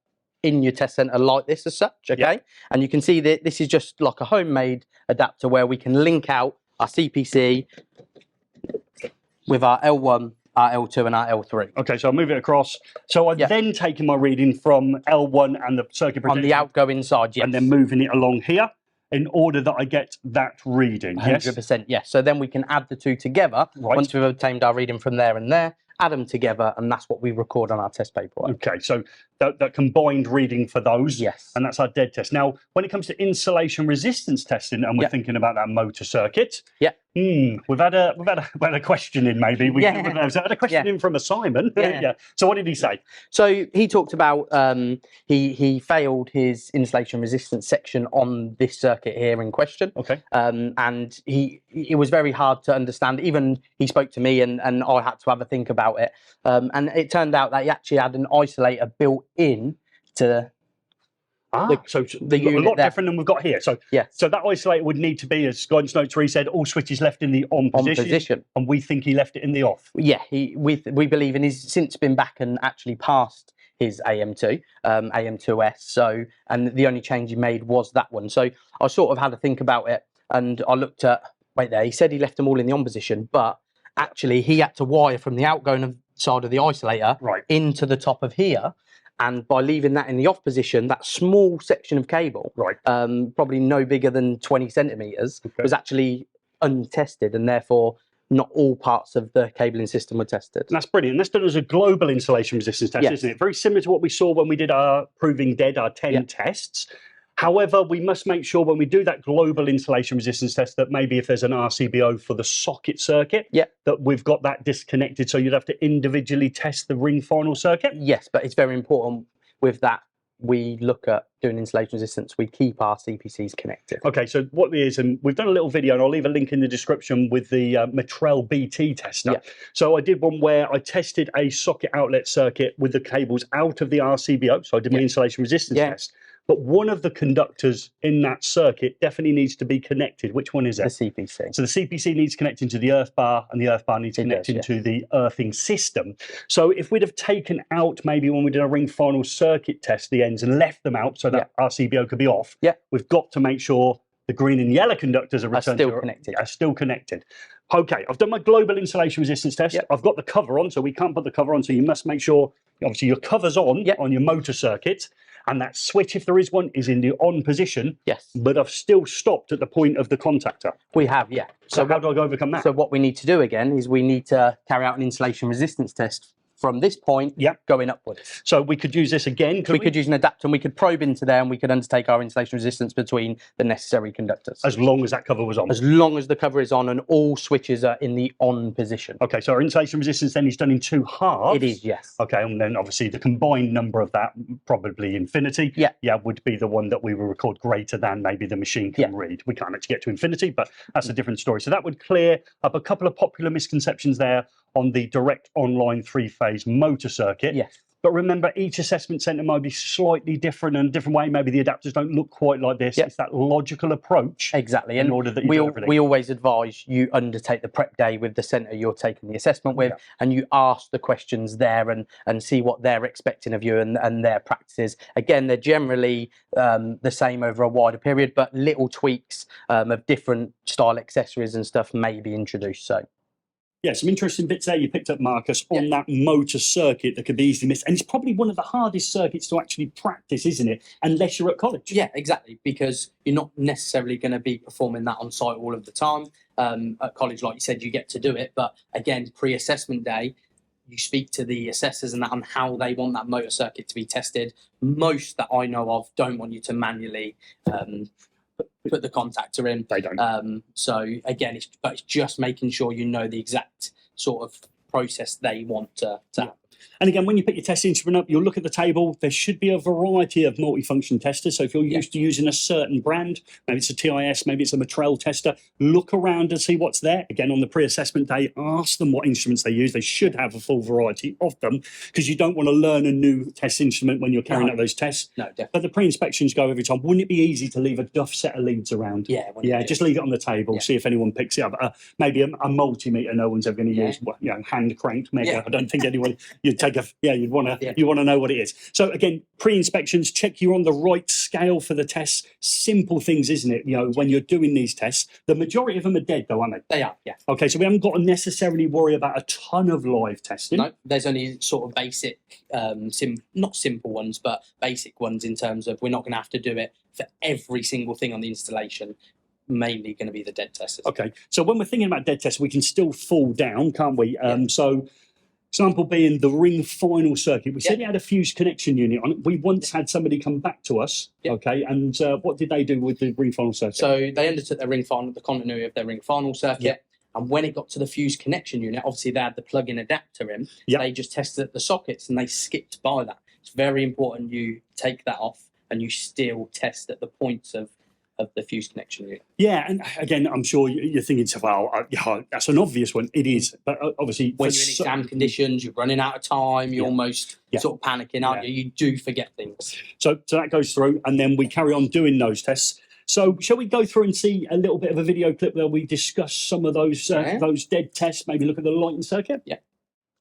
in your test centre like this as such, okay? And you can see that this is just like a homemade adapter where we can link out our CPC with our L1, our L2 and our L3. Okay, so I'll move it across. So I've then taken my reading from L1 and the circuit protector. On the outgoing side, yes. And then moving it along here in order that I get that reading, 100%, yes. So then we can add the 2 together once we've obtained our reading from there and there, add them together, and that's what we record on our test paperwork. Okay, so that combined reading for those, and that's our dead test. Now, when it comes to insulation resistance testing, and we're thinking about that motor circuit, we've had a question in maybe. We've had a question in from a Simon. So what did he say? So he talked about he failed his insulation resistance section on this circuit here in question. Okay. And it was very hard to understand. Even he spoke to me and I had to have a think about it. And it turned out that he actually had an isolator built in to the unit a lot there. different than we've got here. So so that isolator would need to be, as guidance note 3 said, all switches left in the on position. And we think he left it in the off. Yeah, we believe, and he's since been back and actually passed his AM2, AM2S. So, and the only change he made was that one. So I sort of had to think about it, and I looked at, he said he left them all in the on position, but actually he had to wire from the outgoing side of the isolator into the top of here. And by leaving that in the off position, that small section of cable, probably no bigger than 20 centimetres, was actually untested, and therefore not all parts of the cabling system were tested. And that's brilliant. That's done as a global insulation resistance test, isn't it? Very similar to what we saw when we did our Proving Dead, our 10 tests. However, we must make sure when we do that global insulation resistance test that maybe if there's an RCBO for the socket circuit, that we've got that disconnected. So you'd have to individually test the ring final circuit. Yes, but it's very important with that. We look at doing insulation resistance, we keep our CPCs connected. Okay, so what it is, and we've done a little video, and I'll leave a link in the description with the Metrel BT tester. So I did one where I tested a socket outlet circuit with the cables out of the RCBO, so I did my insulation resistance test. But one of the conductors in that circuit definitely needs to be connected. Which one is it? The CPC. So the CPC needs connecting to the earth bar, and the earth bar needs connecting to the earthing system. So if we'd have taken out, maybe when we did a ring final circuit test, the ends, and left them out so that our CBO could be off, we've got to make sure the green and yellow conductors are still connected. Okay, I've done my global insulation resistance test. I've got the cover on, so we can't put the cover on. So you must make sure, obviously, your cover's on your motor circuit. And that switch, if there is one, is in the on position. Yes. But I've still stopped at the point of the contactor. We have, So how do I overcome that? So what we need to do again is we need to carry out an insulation resistance test from this point going upwards. So we could use this again, we could use an adapter, and we could probe into there, and we could undertake our insulation resistance between the necessary conductors. As long as that cover was on? As long as the cover is on and all switches are in the on position. Okay, so our insulation resistance then is done in 2 halves? It is, yes. Okay, and then obviously the combined number of that, probably infinity, would be the one that we will record greater than maybe the machine can read. We can't actually get to infinity, but that's a different story. So that would clear up a couple of popular misconceptions there on the direct online 3-phase motor circuit. But remember, each assessment centre might be slightly different and a different way. Maybe the adapters don't look quite like this. It's that logical approach. Exactly. In And order that you do everything. we always advise you undertake the prep day with the centre you're taking the assessment with, and you ask the questions there and see what they're expecting of you and their practices. Again, they're generally the same over a wider period, but little tweaks of different style accessories and stuff may be introduced. So. Yeah, some interesting bits there you picked up, Marcus, on that motor circuit that could be easily missed. And it's probably one of the hardest circuits to actually practice, isn't it? Unless you're at college. Yeah, exactly, because you're not necessarily going to be performing that on site all of the time. At college, like you said, you get to do it. But again, pre-assessment day, you speak to the assessors and that on how they want that motor circuit to be tested. Most that I know of don't want you to manually put the contactor in. They don't. So again, it's just making sure you know the exact sort of process they want to have. And again, when you pick your test instrument up, you'll look at the table. There should be a variety of multifunction testers. So if you're used to using a certain brand, maybe it's a TIS, maybe it's a Matrel tester, look around and see what's there. Again, on the pre-assessment day, ask them what instruments they use. They should have a full variety of them because you don't want to learn a new test instrument when you're carrying out those tests. No, definitely. But the pre-inspections go every time. Wouldn't it be easy to leave a duff set of leads around? Yeah. Just leave it on the table, see if anyone picks it up. Maybe a multimeter no one's ever going to use, hand cranked mega. I don't think anyone, you'd take you'd want to know what it is. So again, pre-inspections, check you're on the right scale for the tests. Simple things, isn't it? When you're doing these tests, the majority of them are dead though, aren't they? They are, yeah. Okay, so we haven't got to necessarily worry about a ton of live testing. No, there's only sort of basic, not simple ones, but basic ones in terms of we're not going to have to do it for every single thing on the installation. Mainly going to be the dead testers. Okay, so when we're thinking about dead tests, we can still fall down, can't we? So example being the ring final circuit. We said it had a fused connection unit on it. We once had somebody come back to us, okay, and what did they do with the ring final circuit? So they undertook their the continuity of their ring final circuit, and when it got to the fused connection unit, obviously they had the plug-in adapter in, they just tested the sockets and they skipped by that. It's very important you take that off and you still test at the points of the fused connection unit. Yeah, and again, I'm sure you're thinking, well, that's an obvious one. It is, but obviously... When you're in exam conditions, you're running out of time, you're almost sort of panicking, aren't you? You do forget things. So that goes through, and then we carry on doing those tests. So shall we go through and see a little bit of a video clip where we discuss some of those dead tests, maybe look at the lighting circuit? Yeah.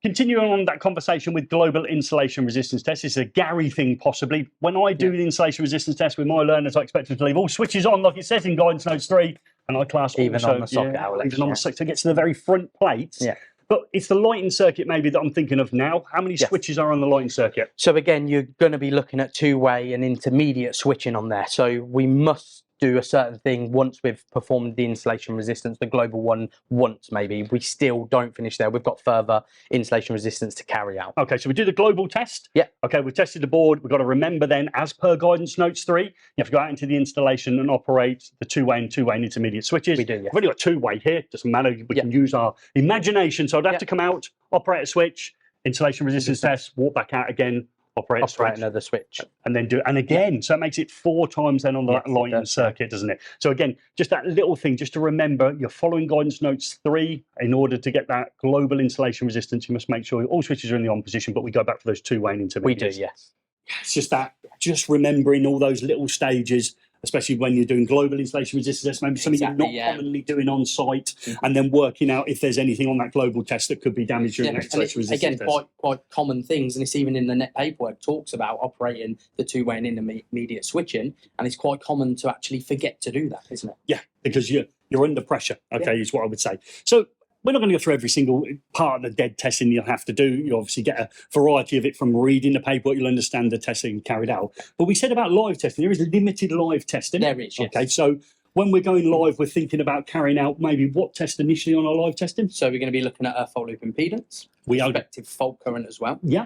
Continuing on that conversation with global insulation resistance tests, it's a Gary thing possibly. When I do the insulation resistance test with my learners, I expect them to leave all switches on like it says in guidance notes 3, and I class even on the socket even on the socket to get to the very front plates. Yeah. But it's the lighting circuit maybe that I'm thinking of now. How many switches are on the lighting circuit? So again, you're going to be looking at two-way and intermediate switching on there. So we must do a certain thing once we've performed the insulation resistance, the global one once maybe. We still don't finish there. We've got further insulation resistance to carry out. Okay, so we do the global test. Yeah. Okay, we've tested the board. We've got to remember then, as per guidance notes 3, you have to go out into the installation and operate the two-way and intermediate switches. We do, yeah. We've only got two-way here. Doesn't matter. We can use our imagination. So I'd have to come out, operate a switch, insulation resistance test, walk back out again, operate another switch, and then do it. And again, so it makes it 4 times then on the lighting circuit, doesn't it? So again, just that little thing, just to remember, you're following guidance notes 3. In order to get that global insulation resistance, you must make sure all switches are in the on position, but we go back for those two-way and intermediate. We do, yes. It's just that, just remembering all those little stages, especially when you're doing global insulation resistance, maybe something you're not commonly doing on site, and then working out if there's anything on that global test that could be damaged during the insulation resistance test. Again, quite common things, and it's even in the net paperwork talks about operating the two-way and intermediate switching, and it's quite common to actually forget to do that, isn't it? Yeah, because you're under pressure, is what I would say. So we're not going to go through every single part of the dead testing you'll have to do. You obviously get a variety of it from reading the paperwork. You'll understand the testing carried out. But we said about live testing, there is limited live testing. There is, yes. Okay, so when we're going live, we're thinking about carrying out maybe what test initially on our live testing? So we're going to be looking at fault loop impedance, respective fault current as well. Yeah,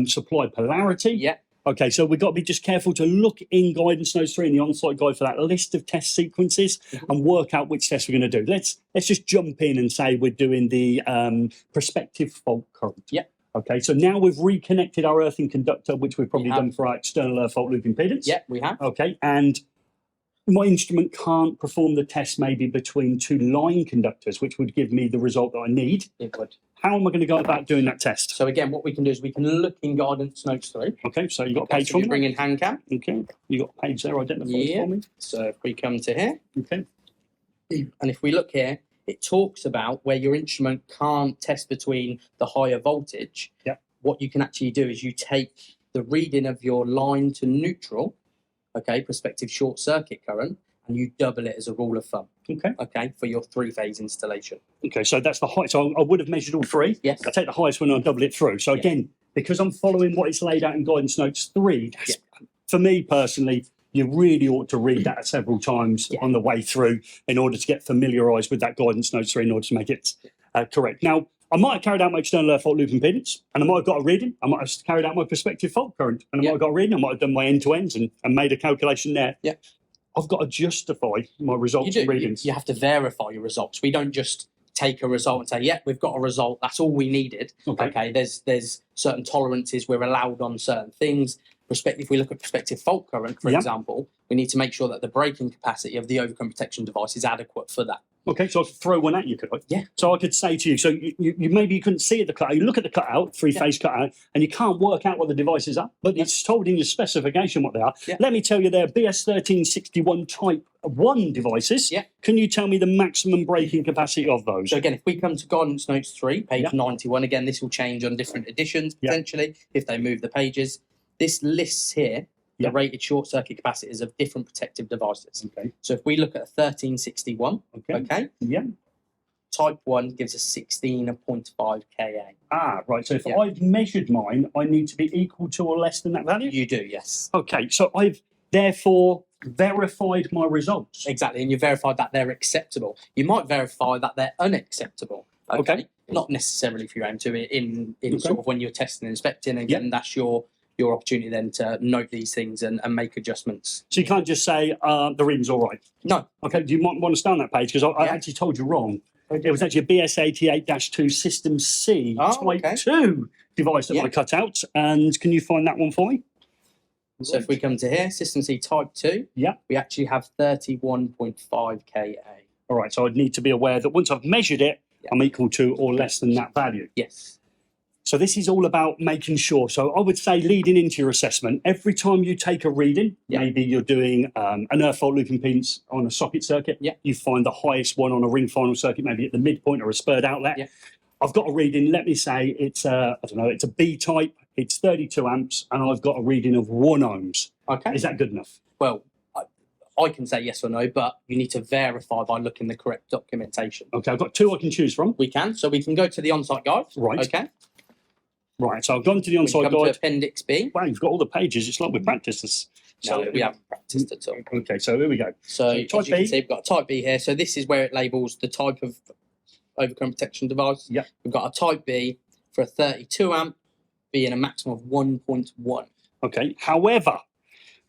supply polarity. Yeah. Okay, so we've got to be just careful to look in guidance notes 3 in the on-site guide for that list of test sequences and work out which tests we're going to do. Let's just jump in and say we're doing the prospective fault current. Yeah. Okay, so now we've reconnected our earthing conductor, which we've probably done for our external fault loop impedance. Yeah, we have. Okay, and my instrument can't perform the test maybe between 2 line conductors, which would give me the result that I need. It would. how am I going to go about doing that test? So again, what we can do is we can look in guidance notes 3. Okay, so you've got a Okay, page so for you me? bring in hand cam. Okay, you got a page there identified Yeah. for me? So if we come to here, Okay. and if we look here, it talks about where your instrument can't test between the higher voltage. Yeah. What you can actually do is you take the reading of your line to neutral, okay, prospective short circuit current, and you double it as a rule of thumb, Okay. okay, for your 3-phase installation. Okay, so that's the height. So I would have measured all 3. Yes. I take the highest one and I double it through. So Yeah. again, because I'm following what is laid out in guidance notes 3, that's, for me personally, you really ought to read that several times on the way through in order to get familiarised with that guidance notes 3 in order to make it correct. Now, I might have carried out my external earth fault loop impedance, and I might have got a reading. I might have carried out my prospective fault current, and I might have got a reading. I might have done my end-to-ends and made a calculation there. Yeah. I've got to justify my results and readings. You have to verify your results. We don't just take a result and say, yeah, we've got a result. That's all we needed. Okay. There's certain tolerances we're allowed on certain things. If we look at prospective fault current, for example, we need to make sure that the braking capacity of the overcurrent protection device is adequate for that. Okay, so I could throw one at you, could I? Yeah. So I could say to you, so you maybe you couldn't see at the cutout. You look at the cutout, 3-phase cutout, and you can't work out what the devices are, but it's told in your specification what they are. Yeah. Let me tell you, they're BS1361 Type 1 devices. Yeah. Can you tell me the maximum braking capacity of those? So again, if we come to guidance notes 3, page 91, again, this will change on different editions, potentially, if they move the pages. This lists here the rated short circuit capacities of different protective devices. Okay. So if we look at a 1361, okay, Yeah. Type 1 gives us 16.5 kA. Ah, right. So if I've measured mine, I need to be equal to or less than that value? You do, yes. Okay, so I've therefore verified my results. Exactly, and you verified that they're acceptable. You might verify that they're unacceptable. Okay. Not necessarily for your AM2 in sort of when you're testing and inspecting. Again, that's your opportunity then to note these things and make adjustments. So you can't just say the reading's all right. No. Okay, do you want to stay on that page? Because I actually told you wrong. It was actually a BS88-2 System C Type 2 device that I cut out. And can you find that one for me? So if we come to here, System C Type 2, we actually have 31.5 kA. All right, so I'd need to be aware that once I've measured it, I'm equal to or less than that value. Yes. So this is all about making sure. So I would say leading into your assessment, every time you take a reading, maybe you're doing an earth fault loop impedance on a socket circuit, you find the highest one on a ring final circuit, maybe at the midpoint or a spurred outlet. I've got a reading, let me say it's it's a B type, it's 32 amps, and I've got a reading of 1 ohms. Okay. Is that good enough? Well, I can say yes or no, but you need to verify by looking the correct documentation. Okay, I've got 2 I can choose from. We can. So we can go to the on-site guide. Right. Okay. Right, so I've gone to the on-site guide. To Appendix B. Wow, you've got all the pages. It's like we're practicers. No, we haven't practiced at all. Okay, so here we go. So as you can see, we've got a Type B here. So this is where it labels the type of overcurrent protection device. Yeah. We've got a Type B for a 32 amp, being a maximum of 1.1. Okay. However,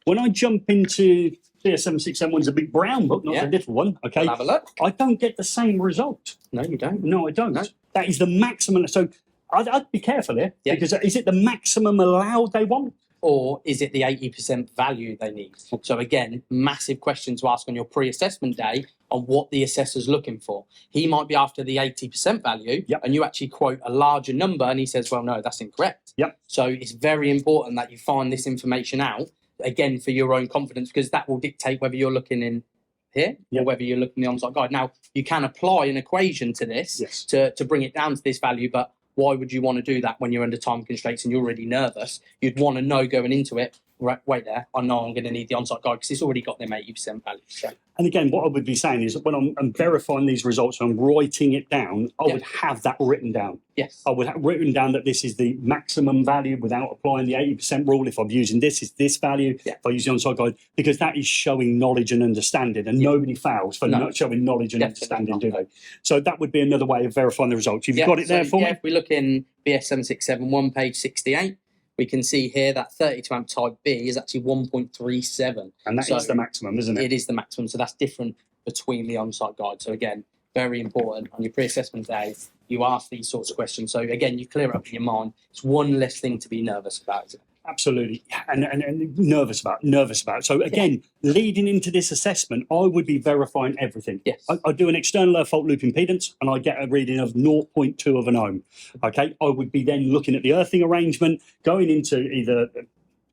when I jump into BS7671's a big brown book, not a different one. Okay. We'll have a look. I don't get the same result. No, you don't. No, I don't. No. That is the maximum. So I'd be careful here because is it the maximum allowed they want? Or is it the 80% value they need? So again, massive question to ask on your pre-assessment day on what the assessor's looking for. He might be after the 80% value and you actually quote a larger number and he says, well, no, that's incorrect. So it's very important that you find this information out, again, for your own confidence, because that will dictate whether you're looking in here or whether you're looking in the on-site guide. Now, you can apply an equation to this to bring it down to this value, but why would you want to do that when you're under time constraints and you're already nervous? You'd want to know going into it, right, wait there, I know I'm going to need the on-site guide because it's already got them 80% value. So. And again, what I would be saying is when I'm verifying these results and I'm writing it down, I would have that written down. Yes. I would have written down that this is the maximum value without applying the 80% rule. If I'm using this, it's this value. If I use the on-site guide, because that is showing knowledge and understanding, and nobody fails for not showing knowledge and understanding, do they? So that would be another way of verifying the results. You've got it there for me? If we look in BS7671, page 68, we can see here that 32 amp Type B is actually 1.37. And that is the maximum, isn't it? It is the maximum. So that's different between the on-site guide. So again, very important on your pre-assessment day, you ask these sorts of questions. So again, you clear it up in your mind. It's one less thing to be nervous about, isn't it? Absolutely, and nervous about. So again, leading into this assessment, I would be verifying everything. Yes. I do an external earth fault loop impedance, and I get a reading of 0.2 of an ohm. Okay, I would be then looking at the earthing arrangement, going into either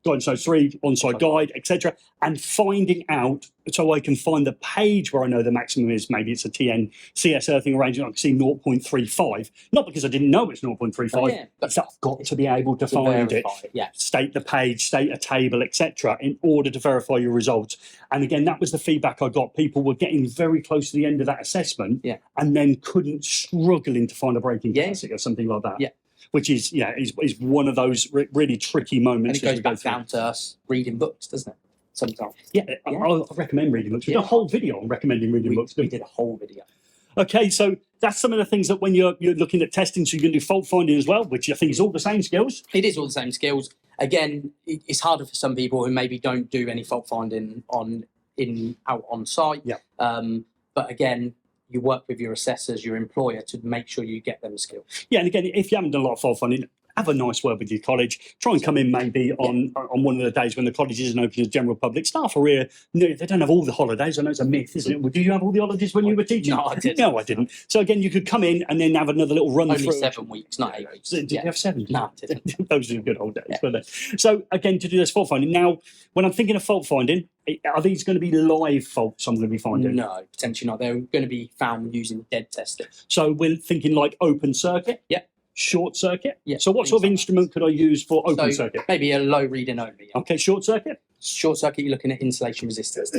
guidance node 3, onside guide, etc., and finding out, so I can find the page where I know the maximum is. Maybe it's a TN CS earthing arrangement. I can see 0.35, not because I didn't know it's 0.35, but I've got to be able to find it. State the page, state a table, etc., in order to verify your results. And again, that was the feedback I got. People were getting very close to the end of that assessment, and then struggling to find a breaking capacity or something like that. Which is one of those really tricky moments. And it goes back down to us reading books, doesn't it? Sometimes. I recommend reading books. We did a whole video on recommending reading books. We did a whole video. Okay, so that's some of the things that when you're looking at testing, so you can do fault finding as well, which I think is all the same skills. It is all the same skills. Again, it's harder for some people who maybe don't do any fault finding out on site. But again, you work with your assessors, your employer, to make sure you get them skills. Yeah, and again, if you haven't done a lot of fault finding, have a nice word with your college. Try and come in maybe on one of the days when the college isn't open to the general public. Staff are here. No, they don't have all the holidays. I know it's a myth, isn't it? Well, do you have all the holidays when you were teaching? No, I didn't. No, I didn't. So again, you could come in and then have another little run through. Only 7 weeks, not 8 weeks. Did you have 7? No, I didn't. Those are the good old days, weren't they? So again, to do this fault finding. Now, when I'm thinking of fault finding, are these going to be live faults I'm going to be finding? No, potentially not. They're going to be found using dead testing. So we're thinking like open circuit? Short circuit? So what sort of instrument could I use for open circuit? Maybe a low reading only. Okay, short circuit? Short circuit, you're looking at insulation resistance.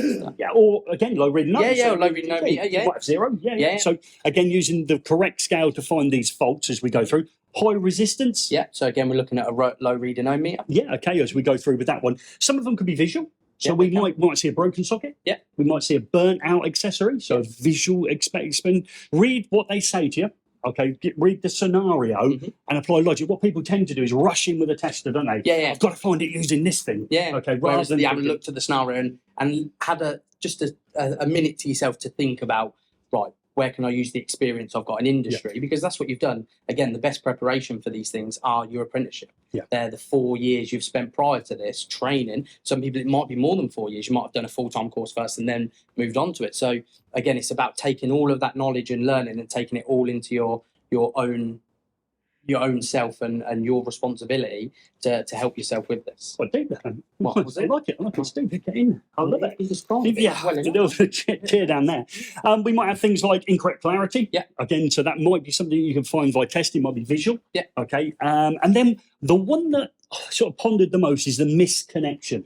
Or again, low reading only. Low reading only. Might have 0. So again, using the correct scale to find these faults as we go through. High resistance? So again, we're looking at a low reading ohmmeter. Okay, as we go through with that one. Some of them could be visual. So we might see a broken socket. We might see a burnt out accessory. So a visual experiment. Read what they say to you. Okay, read the scenario and apply logic. What people tend to do is rush in with a tester, don't they? I've got to find it using this thing. Okay, whereas you haven't looked at the scenario and had a minute to yourself to think about, right, where can I use the experience I've got in industry? Because that's what you've done. Again, the best preparation for these things are your apprenticeship. They're the 4 years you've spent prior to this training. Some people, it might be more than 4 years. You might have done a full-time course first and then moved on to it. So again, it's about taking all of that knowledge and learning and taking it all into your own self and your responsibility to help yourself with this. I do that. I like it. I like it. Steve, get in. I love it. He's strong. There was a cheer down there. We might have things like incorrect clarity. Again, so that might be something you can find by testing. Might be visual. Okay. And then the one that sort of pondered the most is the missed connection.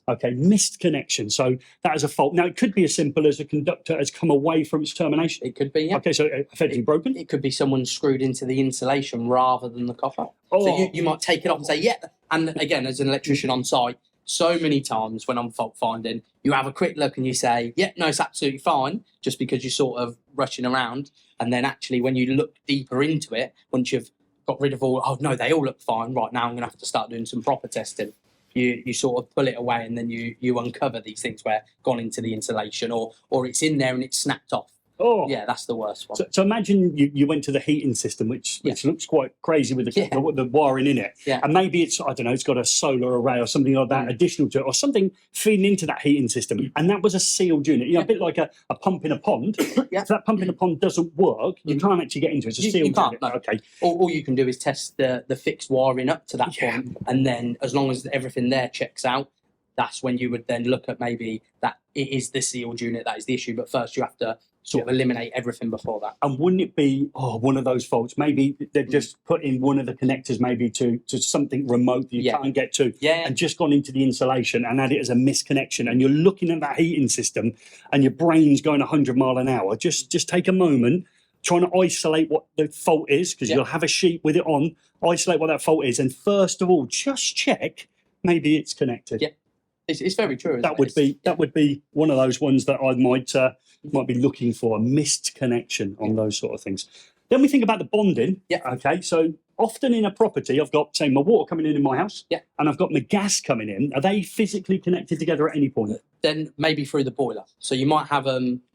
Okay, missed connection. So that is a fault. Now, it could be as simple as a conductor has come away from its termination. It could be, Okay, so effectively broken. It could be someone screwed into the insulation rather than the copper. So you might take it off and say, And again, as an electrician on site, so many times when I'm fault finding, you have a quick look and you say, no, it's absolutely fine, just because you're sort of rushing around. And then actually, when you look deeper into it, once you've got rid of no, they all look fine. Right, now I'm going to have to start doing some proper testing. You sort of pull it away and then you uncover these things where gone into the insulation or it's in there and it's snapped off. That's the worst one. So imagine you went to the heating system, which looks quite crazy with the wiring in it. And maybe it's, I don't know, it's got a solar array or something like that additional to it, or something feeding into that heating system. And that was a sealed unit, a bit like a pump in a pond. If that pump in a pond doesn't work, you can't actually get into it. It's a sealed unit. No. Okay. All you can do is test the fixed wiring up to that point. And then as long as everything there checks out, that's when you would then look at maybe that it is the sealed unit that is the issue. But first you have to sort of eliminate everything before that. And wouldn't it be one of those faults? Maybe they've just put in one of the connectors maybe to something remote that you can't get to and just gone into the insulation and had it as a misconnection. And you're looking at that heating system and your brain's going 100 miles an hour. Just take a moment, trying to isolate what the fault is, because you'll have a sheet with it on, isolate what that fault is. And first of all, just check maybe it's connected. It's very true. That would be one of those ones that I might be looking for, a missed connection on those sort of things. Then we think about the bonding. Okay, so often in a property, I've got, say, my water coming in my house, and I've got my gas coming in. Are they physically connected together at any point? Then maybe through the boiler. So you might have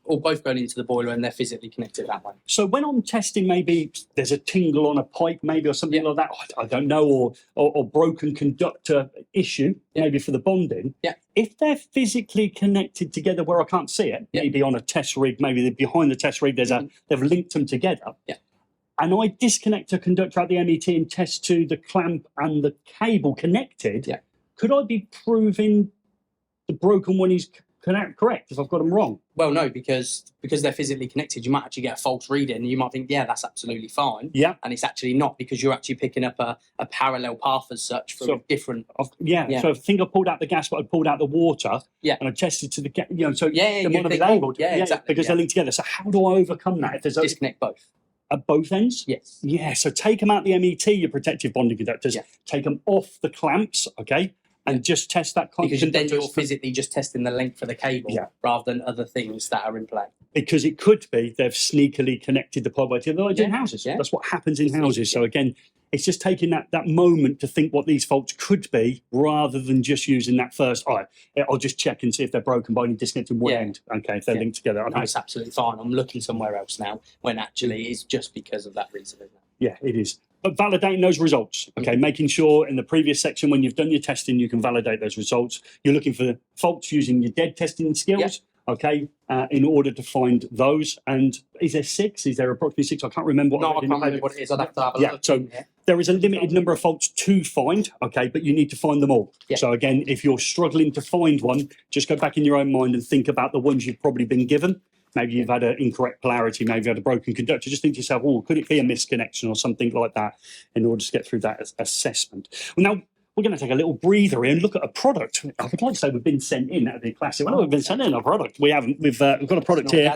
all both going into the boiler and they're physically connected that way. So when I'm testing, maybe there's a tingle on a pipe, maybe, or something like that, I don't know, or broken conductor issue, maybe for the bonding. Yeah. If they're physically connected together where I can't see it, maybe on a test rig, maybe they're behind the test rig, they've linked them together. Yeah. And I disconnect a conductor out the MET and test to the clamp and the cable connected, could I be proving the broken one is correct if I've got them wrong? Well, no, because they're physically connected, you might actually get a false reading, and you might think, yeah, that's absolutely fine. Yeah. And it's actually not, because you're actually picking up a parallel path as such from a different. So I think I pulled out the gas, but I pulled out the water. Yeah. And I tested to the so they might not be think, labelled. exactly. Because they're linked together. So how do I overcome that? If there's disconnect both. At both ends? Yes. Yeah. So take them out the MET, your protective bonding conductors. Yeah. Take them off the clamps. Okay. And just test that kind because then you're physically just testing the length of the cable rather than other things that are in play. Because it could be they've sneakily connected the pod together like in houses. Yeah. That's what happens in houses. So again, it's just taking that moment to think what these faults could be rather than just using that first, I'll just check and see if they're broken by only disconnecting one end. Okay, if they're linked together. Okay. No, it's absolutely fine. I'm looking somewhere else now when actually it's just because of that reason, isn't it? Yeah, it is. But validating those results, okay, making sure in the previous section when you've done your testing, you can validate those results. You're looking for faults using your dead testing skills, okay, in order to find those. And is there 6? Is there approximately 6? I can't remember what I can't remember what it is. I'd have to have a look. So there is a limited number of faults to find, okay, but you need to find them all. Yeah. So again, if you're struggling to find one, just go back in your own mind and think about the ones you've probably been given. Maybe you've had an incorrect polarity, maybe you had a broken conductor. Just think to yourself, could it be a misconnection or something like that in order to get through that assessment? Well, now, we're going to take a little breather here and look at a product. I would like to say we've been sent in. That would be classic. Well, we've been sent in a product. We haven't. We've got a product here.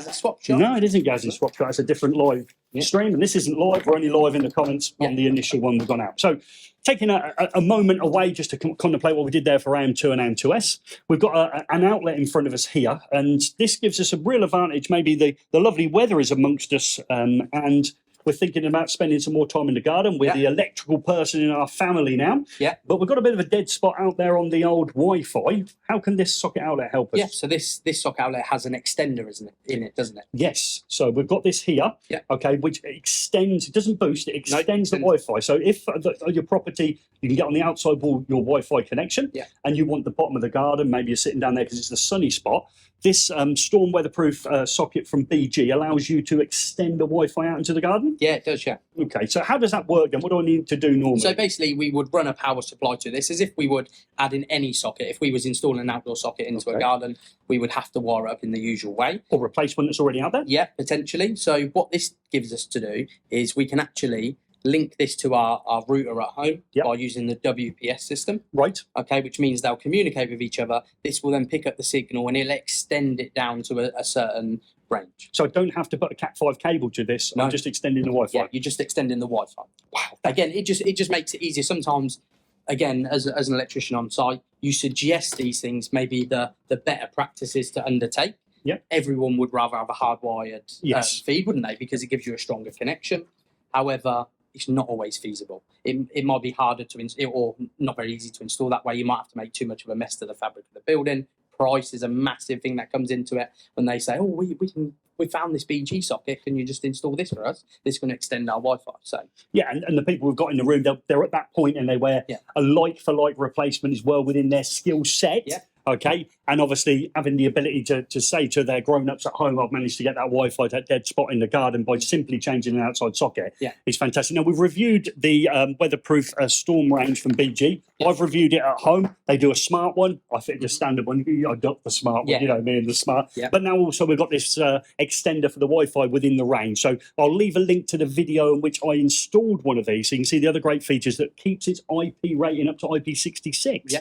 No, it isn't Gaz and Swap Shop. It's a different live stream. And this isn't live. We're only live in the comments on the initial one we've gone out. So taking a moment away just to contemplate what we did there for AM2 and AM2S, we've got an outlet in front of us here. And this gives us a real advantage. Maybe the lovely weather is amongst us and we're thinking about spending some more time in the garden. We're the electrical person in our family now. Yeah. But we've got a bit of a dead spot out there on the old Wi-Fi. How can this socket outlet help us? Yeah, so this socket outlet has an extender, in it, doesn't it? Yes. So we've got this here, okay, which extends, it doesn't boost, it extends the Wi-Fi. So if your property, you can get on the outside wall your Wi-Fi connection, and you want the bottom of the garden, maybe you're sitting down there because it's the sunny spot, this storm weatherproof socket from BG allows you to extend the Wi-Fi out into the garden? Yeah, it does, yeah. Okay, so how does that work then? What do I need to do normally? So basically, we would run a power supply to this as if we would add in any socket. If we was installing an outdoor socket into a garden, we would have to wire up in the usual way. Or replace one that's already out there? Yeah, potentially. So what this gives us to do is we can actually link this to our router at home by using the WPS system. Right. Okay, which means they'll communicate with each other. This will then pick up the signal and it'll extend it down to a certain range. So I don't have to put a Cat5 cable to this. No. I'm just extending the Wi-Fi. Yeah, you're just extending the Wi-Fi. Wow. Again, it just makes it easier. Sometimes, again, as an electrician on site, you suggest these things, maybe the better practices to undertake. Yeah. Everyone would rather have a hardwired feed, wouldn't they? Because it gives you a stronger connection. However, it's not always feasible. It might be harder to install or not very easy to install that way. You might have to make too much of a mess to the fabric of the building. Price is a massive thing that comes into it when they say, we found this BG socket, can you just install this for us? This is going to extend our Wi-Fi. So yeah, and the people we've got in the room, they're at that point and where a like for like replacement is well within their skill set. Yeah. Okay, and obviously having the ability to say to their grown-ups at home, I've managed to get that Wi-Fi, that dead spot in the garden by simply changing an outside socket. Yeah, is fantastic. Now we've reviewed the weatherproof storm range from BG. I've reviewed it at home. They do a smart one. I think the standard one. I got the smart one. You know me and the smart. Yeah. But now also we've got this extender for the Wi-Fi within the range. So I'll leave a link to the video in which I installed one of these, so you can see the other great features that keeps its IP rating up to IP66. Yeah.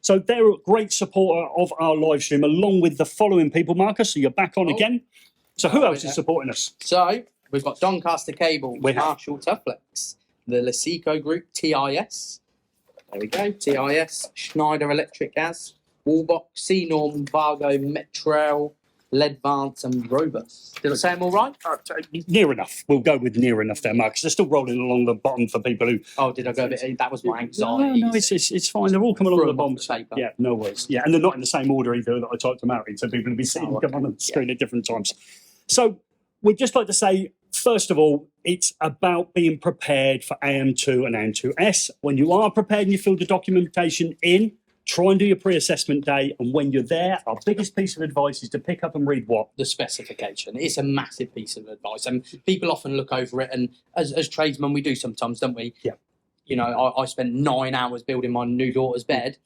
So they're a great supporter of our live stream, along with the following people, Marcus. So you're back on again. So who else is supporting us? So we've got Doncaster Cable, Marshall Toughlex, the Lasico Group, TIS. There we go, TIS, Schneider Electric Gas, Wallbox, C-Norm, Vargo, Metrel, advanced and robust. Did I say them all right? Near enough. We'll go with near enough there, Mark, because they're still rolling along the bottom for people who... Oh, did I go a bit? That was my anxiety. No, it's fine. They're all coming along the bottom. Paper. Yeah, no worries. Yeah, and they're not in the same order either that I typed them out in, so people will be seeing them come on the screen at different times. So we'd just like to say, first of all, it's about being prepared for AM2 and AM2S. When you are prepared and you fill the documentation in, try and do your pre-assessment day. And when you're there, our biggest piece of advice is to pick up and read what? The specification. It's a massive piece of advice. And people often look over it. And as tradesmen, we do sometimes, don't we? Yeah. You know, I spent 9 hours building my new daughter's bed.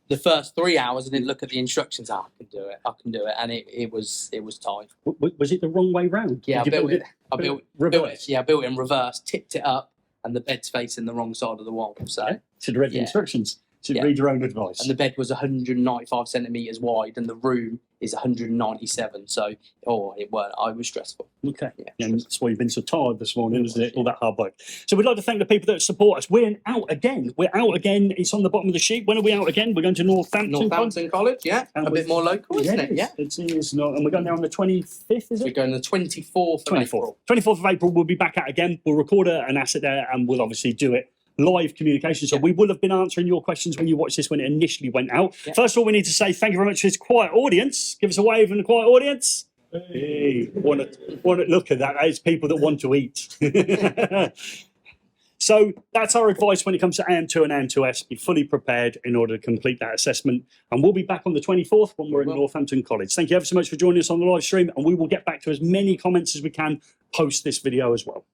The first 3 hours, I didn't look at the instructions. I can do it. I can do it. And it was tight. Was it the wrong way round? Yeah, I built it. I built it. Yeah, I built it in reverse, tipped it up, and the bed's facing the wrong side of the wall. So should read the instructions. Should read your own advice. And the bed was 195 centimetres wide, and the room is 197. So, I was stressful. Okay. Yeah, and that's why you've been so tired this morning, isn't it? All that hard work. So we'd like to thank the people that support us. We're out again. It's on the bottom of the sheet. When are we out again? We're going to Northampton College, yeah. And a bit more local, isn't it? Yeah. It's not. And we're going there on the 25th, is it? We're going the 24th of April. 24th of April, we'll be back out again. We'll record an asset there, and we'll obviously do it live communication. So we will have been answering your questions when you watched this when it initially went out. Yeah. First of all, we need to say thank you very much to this quiet audience. Give us a wave in the quiet audience. Hey, want to look at that. It's people that want to eat. So that's our advice when it comes to AM2 and AM2S. Be fully prepared in order to complete that assessment. And we'll be back on the 24th when we're at Northampton College. Thank you ever so much for joining us on the live stream. And we will get back to as many comments as we can post this video as well.